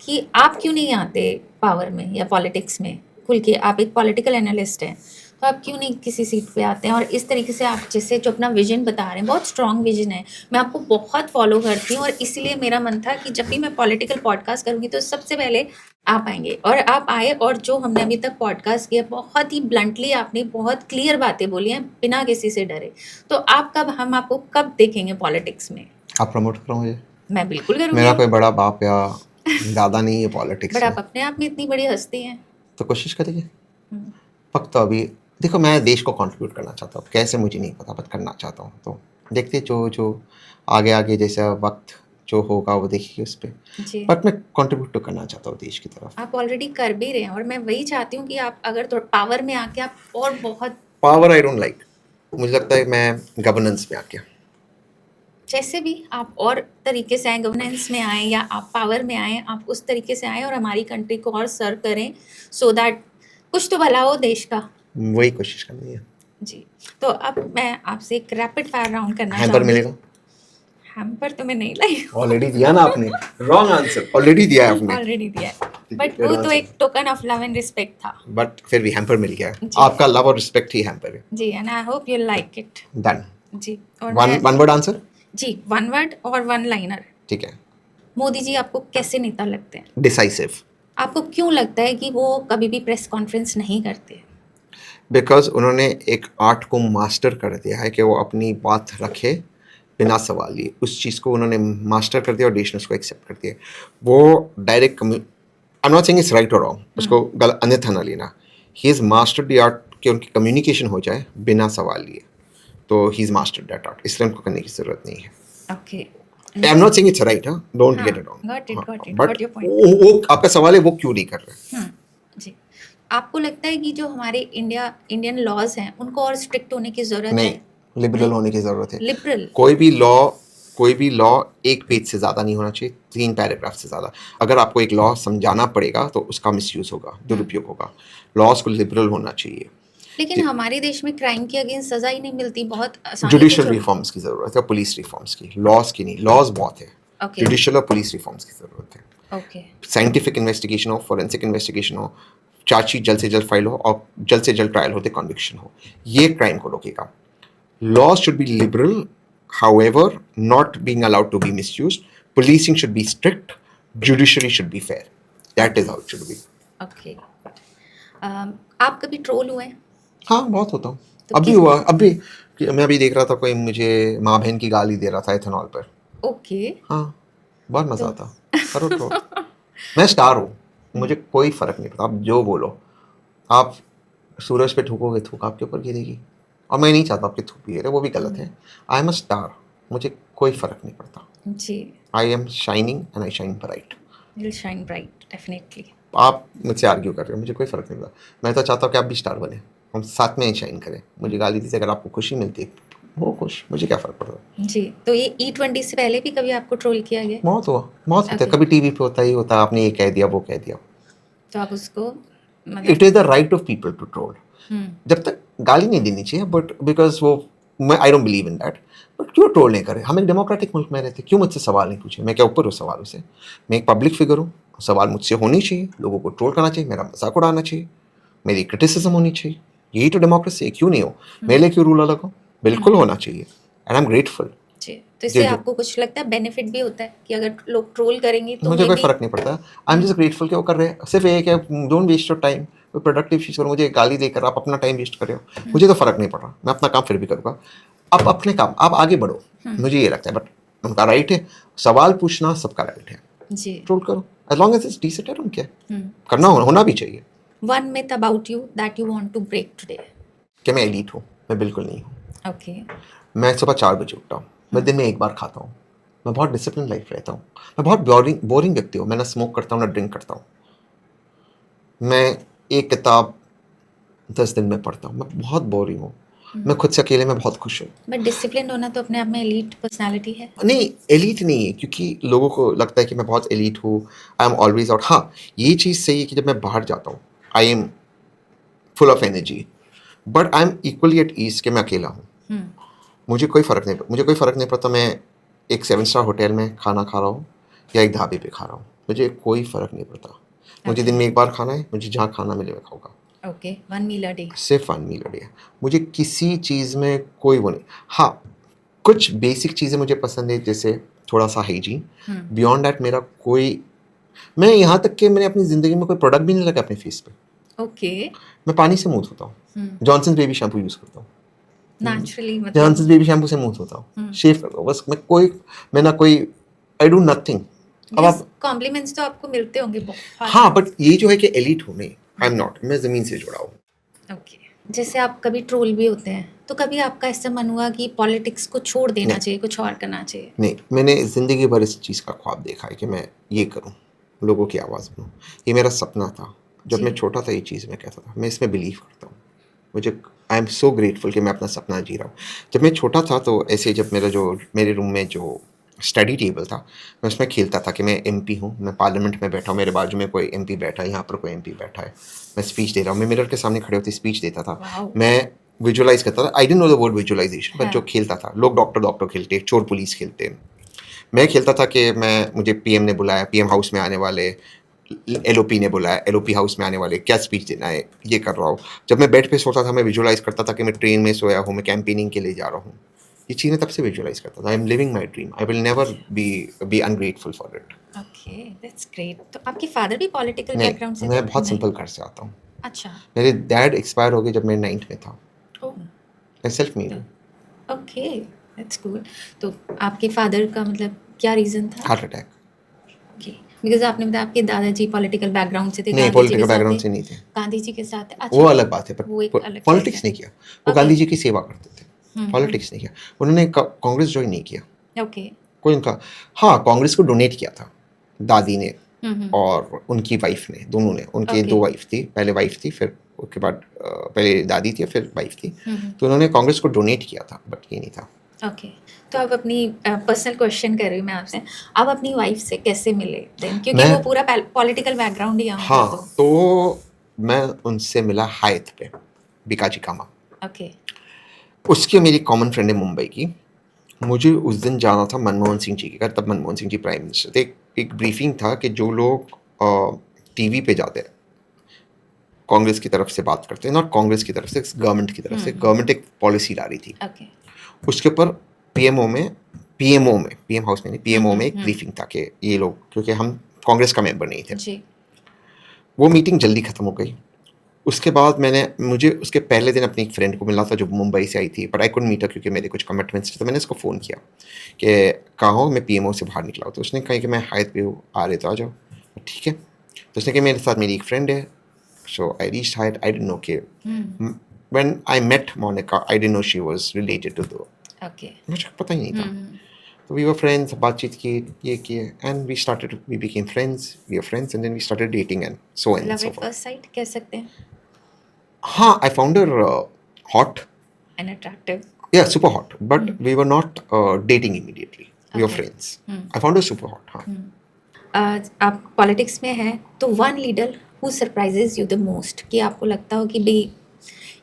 कि आप क्यों नहीं आते पावर में या पॉलिटिक्स में खुल के? आप एक पॉलिटिकल एनालिस्ट हैं, तो आप क्यों नहीं किसी सीट पे आते हैं और इस तरीके से आप जैसे जो अपना विजन बता रहे हैं, बहुत स्ट्रॉन्ग विजन है, मैं आपको बहुत फॉलो करती हूँ, और इसलिए मेरा मन था कि जब भी मैं पॉलिटिकल पॉडकास्ट करूँगी तो सबसे पहले आप आएंगे, और आप आए, और जो हमने अभी तक पॉडकास्ट किया बहुत ही ब्लंटली आपने बहुत क्लियर बातें बोली हैं बिना किसी से डरे। तो आप कब, हम आपको कब देखेंगे पॉलिटिक्स में? आप प्रमोट करो मुझे। मैं बिल्कुल करूँगी। मेरा कोई बड़ा बाप या दादा नहीं है पॉलिटिक्स बट में। आप अपने आप में इतनी बड़ी हस्ती हैं, तो कोशिश करिए। वक्त तो अभी देखो, मैं देश को कंट्रीब्यूट करना चाहता हूँ, कैसे मुझे नहीं पता, बट करना चाहता हूँ। तो देखते जो आगे आगे जैसा वक्त जो होगा वो देखिए उस पर, बट मैं कंट्रीब्यूट तो करना चाहता हूँ देश की तरफ। आप ऑलरेडी कर भी रहे हैं, और मैं वही चाहती हूँ कि आप अगर पावर में आके आप और बहुत पावर आई डोंट लाइक, मुझे लगता है मैं गवर्नेंस में आके, जैसे भी आप और तरीके से आए, गवर्नेंस में आए या आप पावर में आए, आप उस तरीके से आए और हमारी कंट्री को और सर्व करें, सो दैट कुछ तो भला हो देश का, वही कोशिश करनी है जी। तो अब मैं आपसे एक रैपिड फायर राउंड करना हैम्पर चाहूँगी। मिलेगा? हैम्पर तो मैं नहीं लाई, ऑलरेडी दिया ना आपने, रॉन्ग आंसर ऑलरेडी दिया है आपने। ऑलरेडी दिया है, बट वो तो एक token of love and respect था। बट फिर भी हैम्पर मिल गया, आपका लव और रिस्पेक्ट ही हैम्पर है जी, and I hope you like it. Done. जी, और वन वर्ड आंसर? जी, 1 वर्ड और 1 लाइनर। ठीक है। मोदी जी आपको कैसे नेता लगते हैं? डिसाइसिव। आपको क्यों लगता है कि वो कभी भी प्रेस कॉन्फ्रेंस नहीं करते? बिकॉज उन्होंने एक आर्ट को मास्टर कर दिया है कि वो अपनी बात रखे बिना सवाल लिए, उस चीज़ को उन्होंने मास्टर कर दिया और देश ने उसको एक्सेप्ट कर दिया। वो direct, I am not saying it's right और रॉन्ग, उसको गलत अन्यथा ना लेना, he is mastered the art कि उनकी कम्युनिकेशन हो जाए बिना सवाल लिए, तो he is mastered that art, इसलिए उनको करने की ज़रूरत नहीं है। Okay, I am not saying it's right, हाँ, don't get it wrong, got it, but got your point. वो आपका सवाल है वो क्यों नहीं कर रहे? जी, आपको लगता है कि जो हमारे इंडियन लॉज हैं उनको और स्ट्रिक्ट होने की जरूरत नहीं, है? लिबरल होने की ज़रूरत है। लिबरल? कोई भी लॉ एक पेज से ज़्यादा नहीं होना चाहिए, 3 पैराग्राफ से ज़्यादा। अगर आपको एक लॉ समझाना पड़ेगा तो उसका मिसयूज़ होगा, दुरुपयोग होगा। लॉज को लिबरल होना चाहिए। लेकिन हमारे देश में क्राइम के अगेंस्ट सजा ही नहीं मिलती, बहुत आसानी जुडिशियल रिफॉर्म्स की ज़रूरत है, पुलिस रिफॉर्म्स की, लॉज की नहीं। लॉज बहुत है, ओके जुडिशियल और पुलिस रिफॉर्म्स की ज़रूरत है। ओके, साइंटिफिक इन्वेस्टिगेशन हो, फोरेंसिक इन्वेस्टिगेशन हो, चार्जशीट जल्द से जल्द फाइल हो और जल्द से जल्द ट्रायल होते, कन्विक्शन हो, ये क्राइम को रोकेगा। laws should be liberal, however not being allowed to be misused. Policing should be strict, judiciary should be fair. That is how it should be. Okay. आप कभी ट्रोल हुए हैं? हाँ, बहुत होता हूँ। तो अभी किस हुआ, अभी मैं अभी देख रहा था कोई मुझे माँ बहन की गाली दे रहा था एथेनॉल पर। ओके। हाँ, बहुत मजा तो आता। करो ट्रोल। मैं स्टार हूँ, मुझे कोई फर्क नहीं पड़ता, आप जो बोलो। आप सूरज पे थूकोगे, थूक आपके ऊपर गिरेगी, और मैं नहीं चाहता आपकी थूक गिरे, वो भी गलत है। आई एम अ स्टार, मुझे कोई फर्क नहीं पड़ता। जी। I am shining and I shine bright. Will shine bright definitely. आप मुझसे आर्ग्यू कर रहे हो, मुझे कोई फर्क नहीं पड़ता। मैं तो चाहता हूँ कि आप भी स्टार बने, हम साथ में ही शाइन करें। मुझे गाली दीजिए, अगर आपको खुशी मिलती है वो खुश, मुझे क्या फर्क पड़ता है। जी। तो ये E20 से पहले भी कभी आपको ट्रोल किया गया? बहुत हुआ, बहुत होता है। ओके। कभी टीवी पे होता ही होता है, आपने ये कह दिया वो कह दिया। तो आप उसको इट मतलब is the right of people to troll. जब तक गाली नहीं देनी चाहिए, बट बिकॉज वो मैं I don't believe in that. But क्यों ट्रोल नहीं करे? हम एक डेमोक्रेटिक मुल्क में रहते, क्यों मुझसे सवाल नहीं पूछे? मैं क्या ऊपर हूँ सवालों से? मैं एक पब्लिक फिगर हूँ, सवाल मुझसे होनी चाहिए, लोगों को ट्रोल करना चाहिए, मेरा मजाक उड़ाना चाहिए, मेरी क्रिटिसिज्म होनी चाहिए। यही तो डेमोक्रेसी है, क्यों नहीं हो? मेरे लिए क्यों रूल अलग हो? बिल्कुल होना चाहिए, एंड आई एम ग्रेटफुल। जी। तो इससे आपको कुछ लगता है बेनिफिट भी होता है कि अगर लोग ट्रोल करेंगे तो मुझे मे कोई बी? फर्क नहीं पड़ता। आई एम जस्ट ग्रेटफुल कि वो कर रहे हैं। सिर्फ ये है कि डोंट वेस्ट योर टाइम, कोई प्रोडक्टिव चीज़ करो। मुझे गाली देकर आप अपना टाइम वेस्ट कर रहे हो, मुझे तो फर्क नहीं पड़ रहा, मैं अपना काम फिर भी करूँगा। आप अपने काम, आप आगे बढ़ो, मुझे ये लगता है। बट उनका राइट है, सवाल पूछना सबका राइट है। जी। ट्रोल करो, as long as it's decent, है क्या करना होना भी चाहिए। One myth about you that you want to break today? कि मैं एलीट हूँ, मैं बिल्कुल नहीं हूँ। ओके। मैं सुबह 4 बजे उठता हूँ, मैं दिन में एक बार खाता हूँ, मैं बहुत डिसिप्लिन लाइफ रहता हूँ। मैं बहुत बोरिंग व्यक्ति हूँ, मैं ना स्मोक करता हूँ ना ड्रिंक करता हूँ। मैं एक किताब 10 दिन में पढ़ता हूँ, मैं बहुत बोरिंग हूँ। मैं खुद से अकेले में बहुत खुश हूँ। बट डिसिप्लिन होना तो अपने आप में एलीट पर्सनालिटी है। नहीं, एलीट नहीं है, क्योंकि लोगों को लगता है कि मैं बहुत एलीट हूँ, आई एम ऑलवेज आउट। हाँ, ये चीज़ सही है कि जब मैं बाहर जाता हूँ I am full of energy, but I am equally at ease कि मैं अकेला हूँ। मुझे कोई फ़र्क नहीं पड़ता मैं एक 7 स्टार होटल में खाना खा रहा हूँ या एक ढाबे पे खा रहा हूँ, मुझे कोई फ़र्क नहीं पड़ता। मुझे दिन में एक बार खाना है, मुझे जहाँ खाना मिले मैं खाऊंगा। Okay. One meal a day. सिर्फ 1 मील अ डे। मुझे किसी चीज़ में कोई वो नहीं। हाँ, कुछ बेसिक चीज़ें मुझे पसंद है, जैसे थोड़ा सा हाइजीन। बियॉन्ड दैट मेरा कोई, मैं यहाँ तक कि मैंने अपनी ज़िंदगी में कोई प्रोडक्ट भी नहीं लगा अपने फेस पे। ओके। मैं पानी से मुँह धोता हूँ, जॉनसन्स बेबी शैम्पू यूज़ करता हूँ, नेचुरली मतलब जॉनसन्स बेबी शैम्पू से मुँह धोता हूँ, शेव करता हूँ, बस। मैं ना कोई, आई डू नथिंग। अब आप कॉम्प्लीमेंट्स तो आपको मिलते होंगे बहुत। हाँ, बट ये जो है कि एलीट हूँ नहीं, आई एम नॉट। मैं ज़मीन से जुड़ा हूँ। ओके। जैसे आप कभी ट्रोल भी होते हैं तो कभी आपका ऐसा मन हुआ कि पॉलिटिक्स को छोड़ देना नहीं। चाहिए, कुछ और करना चाहिए? नहीं, मैंने ज़िंदगी भर इस चीज़ का ख्वाब देखा है कि मैं ये करूँ, लोगों की आवाज़ बनूँ। ये मेरा सपना था। जब मैं जी। छोटा था ये चीज़ मैं कहता था, मैं इसमें बिलीव करता हूँ। मुझे, आई एम सो ग्रेटफुल कि मैं अपना सपना जी रहा हूँ। जब मैं छोटा था तो ऐसे, जब मेरे रूम में जो स्टडी टेबल था, मैं उसमें खेलता था कि मैं एमपी हूँ, मैं पार्लियामेंट में बैठा हूँ, मेरे बाजू में कोई एमपी बैठा है, यहाँ पर कोई एमपी बैठा है, मैं स्पीच दे रहा हूँ, मैं मिरर के सामने खड़े होते स्पीच देता था। वाओ। मैं विजुअलाइज करता था। I didn't know the word visualisation, but हाँ। जो खेलता था, लोग डॉक्टर खेलते, चोर पुलिस खेलते हैं, मैं खेलता था कि मुझे पीएम ने बुलाया, पीएम हाउस में आने वाले, एलओपी ने बुलाया, एलओपी हाउस में आने वाले, क्या स्पीच देना है, ये कर रहा हूँ। जब मैं बेड पे सोता था मैं विजुअलाइज करता था कि मैं ट्रेन में सोया हूँ, मैं कैंपेनिंग के लिए जा रहा हूँ। ये चीज़ें तब से विजुअलाइज करता था। I am living my dream, I will never be ungrateful for it. Okay, that's great. तो आपके फादर भी पॉलिटिकल नहीं, बैकग्राउंड से मैं थे? बहुत नहीं। सिंपल घर से आता हूँ। अच्छा। मेरे डैड एक्सपायर हो गए जब मैं 9th में था। ओह। मैं सेल्फ मेड हूँ। Okay, that's good. तो आपके फादर का मतलब क्या रीज़न था? Heart attack. ओके। बिकॉज़ आपने बताया आपके दादाजी पॉलिटिकल बैकग्राउंड से थे, नहीं, गांधी जी के पॉलिटिकल साथ बैकग्राउंड थे। से नहीं थे, गांधी जी के साथ थे। वो अच्छा। अलग बात है। वो एक पर अलग पॉलिटिक्स चीज़ नहीं है। किया। वो ओके। गांधी जी की सेवा करते थे, पॉलिटिक्स नहीं किया। उन्होंने कांग्रेस ज्वाइन नहीं किया, ओके। कोई उनका। हाँ, कांग्रेस को डोनेट किया था दादी ने हम्म। और उनकी वाइफ ने, दोनों ने। उनके ओके। 2 वाइफ थी, पहले वाइफ थी, फिर उसके बाद पहले दादी थी फिर वाइफ थी। तो उन्होंने कांग्रेस को डोनेट किया था, बट ये नहीं था। ओके। तो आप अपनी पर्सनल क्वेश्चन कर रही हूँ मैं आपसे, आप अपनी वाइफ से कैसे मिले देन? क्योंकि मैं वो पूरा पॉलिटिकल बैकग्राउंड ही है उनका हाँ, तो मैं उनसे मिला हाइट पे, बिकाजी कामा। ओके। उसकी मेरी कॉमन फ्रेंड है मुंबई की। मुझे उस दिन जाना था मनमोहन सिंह जी के घर, तब मनमोहन सिंह जी प्राइम मिनिस्टर थे। एक ब्रीफिंग था कि जो लोग टीवी पे जाते हैं, कांग्रेस की तरफ से बात करते हैं, नॉट कांग्रेस की तरफ से, गवर्नमेंट की तरफ से, गवर्नमेंट एक पॉलिसी ला रही थी। ओके। उसके ऊपर पीएम हाउस में नहीं, पीएमओ में एक ब्रीफिंग था कि ये लोग, क्योंकि हम कांग्रेस का मेंबर नहीं थे जी। वो मीटिंग जल्दी ख़त्म हो गई। उसके बाद मुझे उसके पहले दिन अपनी एक फ्रेंड को मिलना था जो मुंबई से आई थी, but I couldn't meet her क्योंकि मेरे कुछ कमिटमेंट्स थे। तो मैंने उसको फ़ोन किया कि कहाँ हो, मैं पीएमओ से बाहर निकला हूँ। तो उसने कहा कि मैं हायत पे हूँ, आ रहे तो आ जाओ। ठीक है। तो उसने कहा मेरे साथ मेरी एक फ्रेंड है। So I reached Hyatt. I didn't know कि when I met Monica I didn't know she was related to the, okay. मुझे पता ही नहीं था। तो वी वर फ्रेंड्स, बातचीत की, ये किए, and we became friends, and then we started dating and so on and love so at forth. First sight कह सकते हैं। हाँ, I found her hot. And attractive. Yeah, super hot. But we were not dating immediately. We were Okay. friends. I found her super hot. हाँ. आप politics में हैं तो one leader who surprises you the most, कि आपको लगता हो कि भाई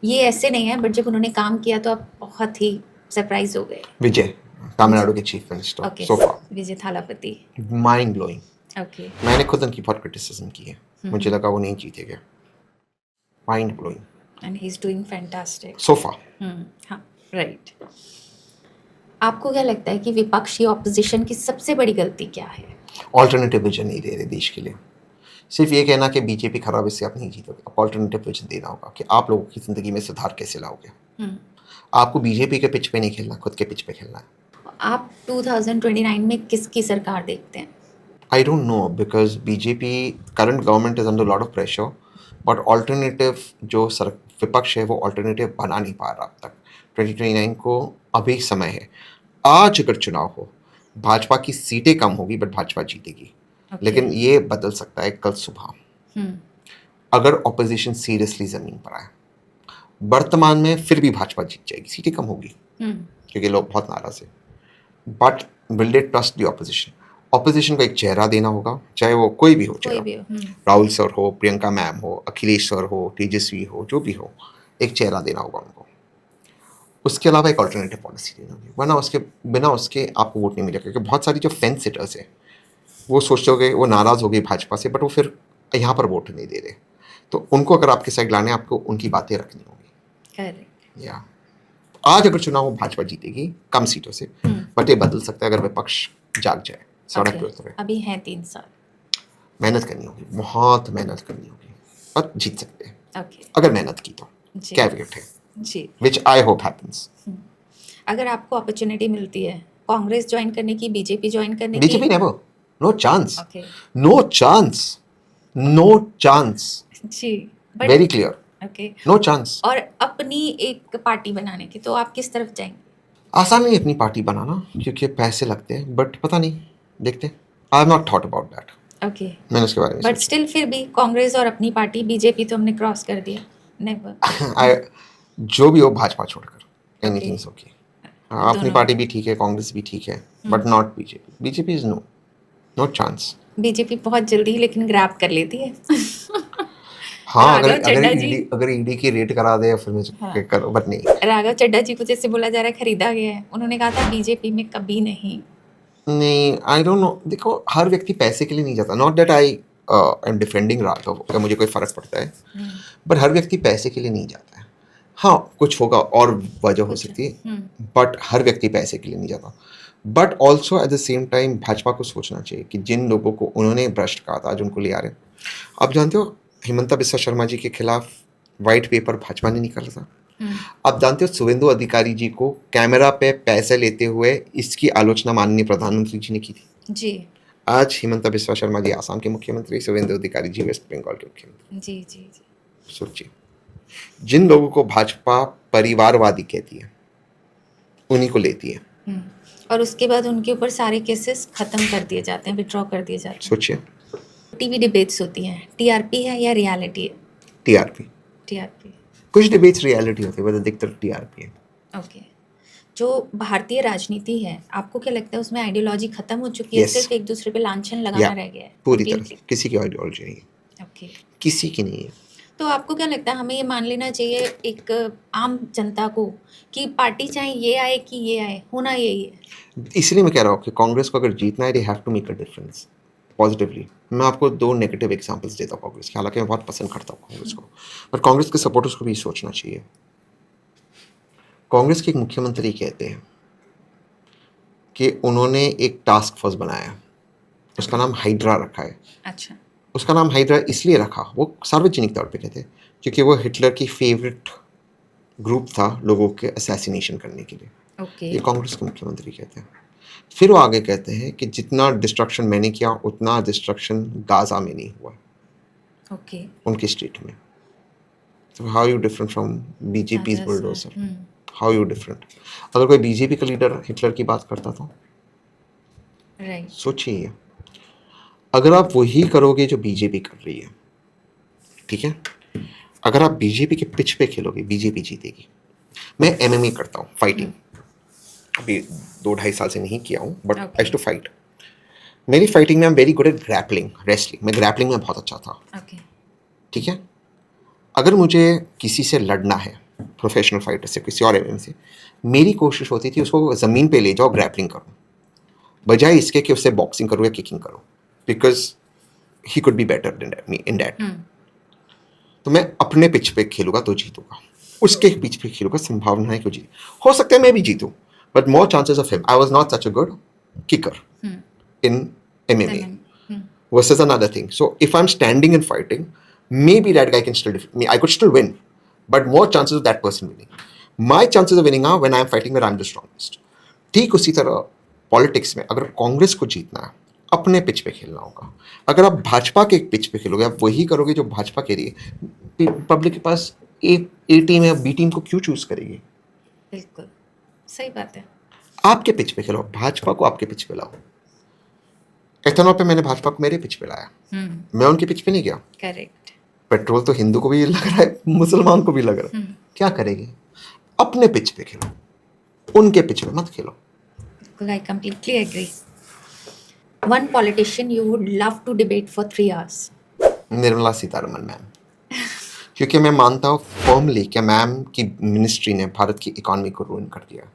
ये ऐसे नहीं है, बट जब उन्होंने काम किया तो आप बहुत ही सरप्राइज हो गए। विजय, तमिलनाडु के chief minister, okay. so far. विजय थालापति। Mind blowing. ओके। मैंने खुद उनकी बहुत क्रिटिसिज्म की है। मुझे लगा वो नहीं जीतेगा। Mind blowing. And he is doing fantastic. So far. हाँ, राइट। आपको क्या लगता है कि विपक्ष या ऑपोजिशन की सबसे बड़ी गलती क्या है? ऑल्टरनेटिव विजन नहीं दे रहे देश के लिए। सिर्फ ये कहना कि बीजेपी खराब है इससे आप नहीं जीतोगे। आप ऑल्टरनेटिव विजन देना होगा कि आप लोगों की ज़िंदगी में सुधार कैसे लाओगे। आपको बीजेपी के पिच पे नहीं खेलना, खुद के पिच पे खेलना है। आप 2029 में किसकी सरकार देखते हैं? I don't know because BJP current government is under a lot of pressure, but alternative जो विपक्ष है वो alternative बना नहीं पा रहा अब तक। 2029 को अभी समय है। आज अगर चुनाव हो, भाजपा की सीटें कम होगी बट भाजपा जीतेगी। लेकिन ये बदल सकता है कल सुबह अगर ऑपोजिशन सीरियसली जमीन पर आए। वर्तमान में फिर भी भाजपा जीत जाएगी, सीटें कम होगी क्योंकि लोग बहुत नाराज है। But will they trust the opposition? Opposition को एक चेहरा देना होगा, चाहे वो कोई भी हो, राहुल सर हो, प्रियंका मैम हो, अखिलेश सर हो, तेजस्वी हो, जो भी हो, एक चेहरा देना होगा उनको। उसके अलावा एक ऑल्टरनेटिव पॉलिसी देना होगी, वरना उसके बिना उसके आपको वोट नहीं मिलेगा। क्योंकि बहुत सारी जो फेंस सिटर्स है वो सोचते हो गए, वो नाराज़ हो गई भाजपा से, बट वो फिर यहाँ पर वोट नहीं दे रहे। तो उनको अगर आपके साइड लाने, आपको उनकी बातें रखनी होगी। या आज अगर चुनाव भाजपा जीतेगी कम सीटों से, बट ये बदल सकता है अगर विपक्ष जाग जाए, सड़क पे उतरे। अभी हैं 3 साल, मेहनत करनी होगी, बहुत मेहनत करनी होगी, और जीत सकते हैं ओके अगर मेहनत की तो। कैविएट है जी, विच आई होप हैपेंस। अगर आपको अपॉर्चुनिटी मिलती है कांग्रेस ज्वाइन करने की, बीजेपी ज्वाइन करने की? BJP never, no chance, okay, no chance, no chance, जी, but very clear, okay, no chance. और अपनी एक पार्टी बनाने की तो आप किस तरफ जाएंगे? आसान नहीं अपनी पार्टी बनाना क्योंकि पैसे लगते हैं, बट पता नहीं, देखते। I have not thought about that. Okay, मैंने उसके बारे में बट स्टिल फिर भी कांग्रेस और अपनी पार्टी बीजेपी तो हमने क्रॉस कर दिया, नेवर। जो भी हो भाजपा छोड़कर एनीथिंग Okay. Is okay. अपनी पार्टी भी ठीक है, कांग्रेस भी ठीक है, but not BJP. BJP is no, no chance. BJP बहुत जल्दी लेकिन ग्रैब कर लेती है। हाँ, राघव चड्ढा जी, अगर ईडी की रेड करा दे फिर मैं हाँ, करो, बट नहीं। राघव चड्ढा जी को जैसे बोला जा रहा है खरीदा गया है, उन्होंने कहा था बीजेपी में कभी नहीं। नहीं, आई डोंट नो। देखो, हर व्यक्ति पैसे के लिए नहीं जाता। Not that I M defending Raghav, क्या मुझे कोई फर्क पड़ता है, बट हर व्यक्ति पैसे के लिए नहीं जाता है। हाँ, कुछ होगा और वजह हो सकती है, बट हर व्यक्ति पैसे के लिए नहीं जाता। But also at the same time Bhajpa को सोचना चाहिए कि जिन लोगों को उन्होंने भ्रष्ट कहा था आज उनको ले आ रहे हैं। आप जानते हो हिमंता बिस्वा शर्मा जी के खिलाफ वाइट पेपर भाजपा ने निकाला था। आप जानते हो शुवेंदु अधिकारी जी को कैमरा पे पैसे लेते हुए इसकी आलोचना माननीय प्रधानमंत्री जी ने की थी जी। आज हिमंता बिस्वा शर्मा जी आसाम के मुख्यमंत्री, शुवेंदु अधिकारी जी वेस्ट बंगाल के मुख्यमंत्री। जी जी जी। सोचिए, जिन लोगों को भाजपा परिवारवादी कहती है उन्हीं को लेती है, और उसके बाद उनके ऊपर सारे केसेस खत्म कर दिए जाते हैं, विड्रॉ कर दिए जाते हैं। सोचिए, टीवी डिबेट्स होती हैं, टीआरपी है या रियलिटी है? टीआरपी। टीआरपी। कुछ डिबेट्स रियलिटी होते हैं, बट अधिकतर टीआरपी है। ओके, जो भारतीय राजनीति है आपको क्या लगता है उसमें आइडियोलॉजी खत्म हो चुकी है? Yes. सिर्फ एक दूसरे पे लांछन लगाना रह गया है पूरी तरह completely? से किसी की आइडियोलॉजी नहीं है, ओके, किसी की नहीं है। तो आपको क्या लगता है हमें ये मान लेना चाहिए एक आम जनता को कि पार्टी चाहे ये आए कि ये आए, होना यही है? इसलिए मैं कह रहा हूँ कि कांग्रेस को अगर जीतना है, they have to make a difference positively. मैं आपको 2 नेगेटिव एग्जांपल्स देता हूँ कांग्रेस के, हालांकि मैं बहुत पसंद करता हूँ कांग्रेस को, बट कांग्रेस के सपोर्टर्स को भी सोचना चाहिए। कांग्रेस के एक मुख्यमंत्री कहते हैं कि उन्होंने एक टास्क फोर्स बनाया, उसका नाम हाइड्रा रखा है। अच्छा। उसका नाम हाइड्रा इसलिए रखा, वो सार्वजनिक तौर पे कहते हैं, क्योंकि वो हिटलर की फेवरेट ग्रुप था लोगों के असैसिनेशन करने के लिए। ओके। ये कांग्रेस के मुख्यमंत्री कहते हैं। फिर वो आगे कहते हैं कि जितना डिस्ट्रक्शन मैंने किया उतना डिस्ट्रक्शन गाजा में नहीं हुआ, ओके। उनकी स्टेट में। तो how you different from BJP's bulldozer? How you different? अगर कोई बीजेपी का लीडर हिटलर की बात करता तो राइट। सोचिए, अगर आप वही करोगे जो बीजेपी कर रही है, ठीक है, अगर आप बीजेपी के पिच पे खेलोगे, बीजेपी जीतेगी। मैं एमएमए करता हूँ, फाइटिंग, अभी 2-2.5 साल से नहीं किया हूँ, but I used to fight. मेरी फाइटिंग में I am very good at grappling, wrestling. मैं ग्रैपलिंग में बहुत अच्छा था, ओके। ठीक है। अगर मुझे किसी से लड़ना है, प्रोफेशनल फाइटर से, किसी और एमएमए से, मेरी कोशिश होती थी उसको ज़मीन पे ले जाओ, ग्रैपलिंग करो, बजाय इसके कि उससे बॉक्सिंग करो या किकिंग करो, because he could be better than me in that. तो मैं अपने पिच पे खेलूंगा तो जीतूंगा, उसके पिच पे खेलूंगा, संभावना है कि जीत हो सकता है मैं भी जीतूं, but more chances of him. I was not such a good kicker in MMA versus another thing. So if I'm standing and fighting, maybe that guy can still defeat me. I could still win, but more chances of that person winning. My chances of winning are when I'm fighting where I'm the strongest. ठीक उसी तरह politics में अगर कांग्रेस को जीतना है, अपने pitch पे खेलना होगा। अगर आप भाजपा के पिच पे खेलोगे, आप वही करोगे जो भाजपा के लिए, पब्लिक के पास ए टीम या बी टीम को क्यों चूज करेगी? बिल्कुल सही बात है। आपके पिच पे खेलो, भाजपा को आपके पिच पे लाओ। एथेनॉल पे मैंने भाजपा को मेरे पिच पे लाया, मैं उनके पिच पे नहीं गया। करेक्ट। पेट्रोल तो हिंदू को भी लग रहा है, मुसलमान को भी लग रहा है, क्या करेंगे? अपने पिच पे खेलो, उनके पिच पे मत खेलो। बिल्कुल, I completely agree. One politician you would love to debate for 3 hours? Nirmala Sitharaman ma'am, क्योंकि मैं मानता हूँ फर्मली कि मैम की मिनिस्ट्री ने भारत की इकोनॉमी को रूइन कर दिया।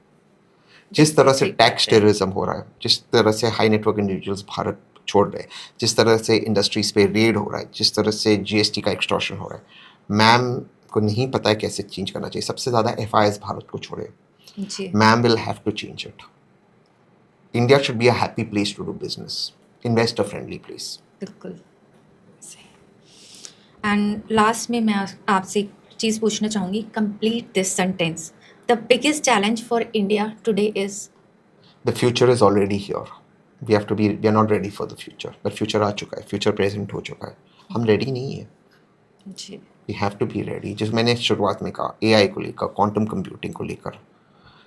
जिस तरह से टैक्स टेररिज्म हो रहा है, जिस तरह से हाई नेटवर्क इंडिविजुअल्स भारत छोड़ रहे हैं, जिस तरह से इंडस्ट्रीज पे रेड हो रहा है, जिस तरह से जीएसटी का एक्सटॉर्शन हो रहा है, मैम को नहीं पता है कैसे चेंज करना चाहिए। सबसे ज़्यादा एफआईआईस भारत को छोड़े, ma'am will have to change it. India should be a happy place to do business, investor friendly place. बिल्कुल। एंड लास्ट में मैं आपसे एक चीज़ पूछना चाहूँगी, complete this sentence. The biggest challenge for India today is? The future is already here, we are not ready for the future, but future आ चुका है, फ्यूचर प्रेजेंट हो चुका है, हम रेडी नहीं है। जी। We have to be ready. जिस मैंने शुरुआत में कहा, एआई को लेकर, क्वांटम कंप्यूटिंग को लेकर,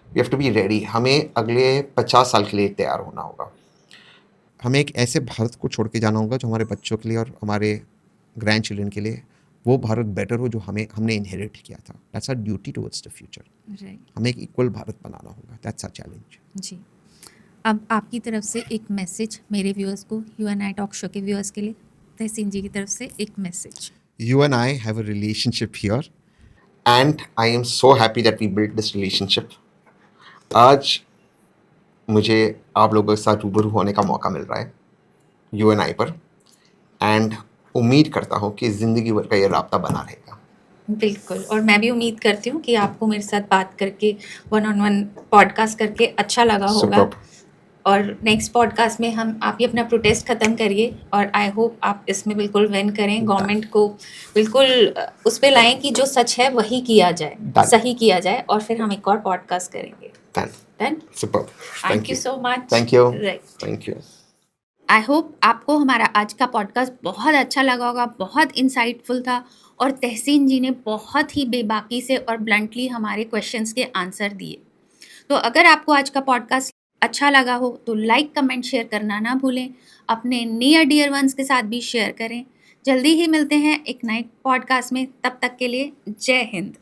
we have to be ready. हमें अगले 50 साल के लिए तैयार होना होगा। हमें एक ऐसे भारत को छोड़ के जाना होगा जो हमारे बच्चों के लिए और हमारे ग्रैंड चिल्ड्रन के लिए वो भारत बेटर हो जो हमने इनहेरिट किया था। That's our duty towards the future. Right. हमें एक इक्वल भारत बनाना होगा, दैट्स आवर चैलेंज। जी। अब आपकी तरफ से एक मैसेज मेरे व्यूअर्स को, you and I talk show के व्यूअर्स के लिए, तहसीन जी की तरफ से एक message. You and I have a relationship here, and I am so happy that we built this relationship. आज मुझे आप लोगों के साथ रूबरू होने का मौका मिल रहा है यू एंड आई पर, एंड उम्मीद करता हूँ कि ज़िंदगी भर का ये राब्ता बना रहेगा। बिल्कुल, और मैं भी उम्मीद करती हूँ कि आपको मेरे साथ बात करके, वन ऑन वन पॉडकास्ट करके अच्छा लगा होगा। Superb. और नेक्स्ट पॉडकास्ट में आप ही अपना प्रोटेस्ट ख़त्म करिए, और आई होप आप इसमें बिल्कुल विन करें, गवर्नमेंट को बिल्कुल उस पे लाएं कि जो सच है वही किया जाए, सही किया जाए, और फिर हम एक और पॉडकास्ट करेंगे। Done? Superb. Thank you so much. Thank you. Right. Thank you. I hope आपको हमारा आज का पॉडकास्ट बहुत अच्छा लगा होगा, बहुत इंसाइटफुल था, और तहसीन जी ने बहुत ही बेबाकी से और ब्लंटली हमारे क्वेश्चंस के आंसर दिए। तो अगर आपको आज का पॉडकास्ट अच्छा लगा हो तो लाइक, कमेंट, शेयर करना ना भूलें। अपने नियर डियर वंस के साथ भी शेयर करें। जल्दी ही मिलते हैं एक नए पॉडकास्ट में, तब तक के लिए जय हिंद।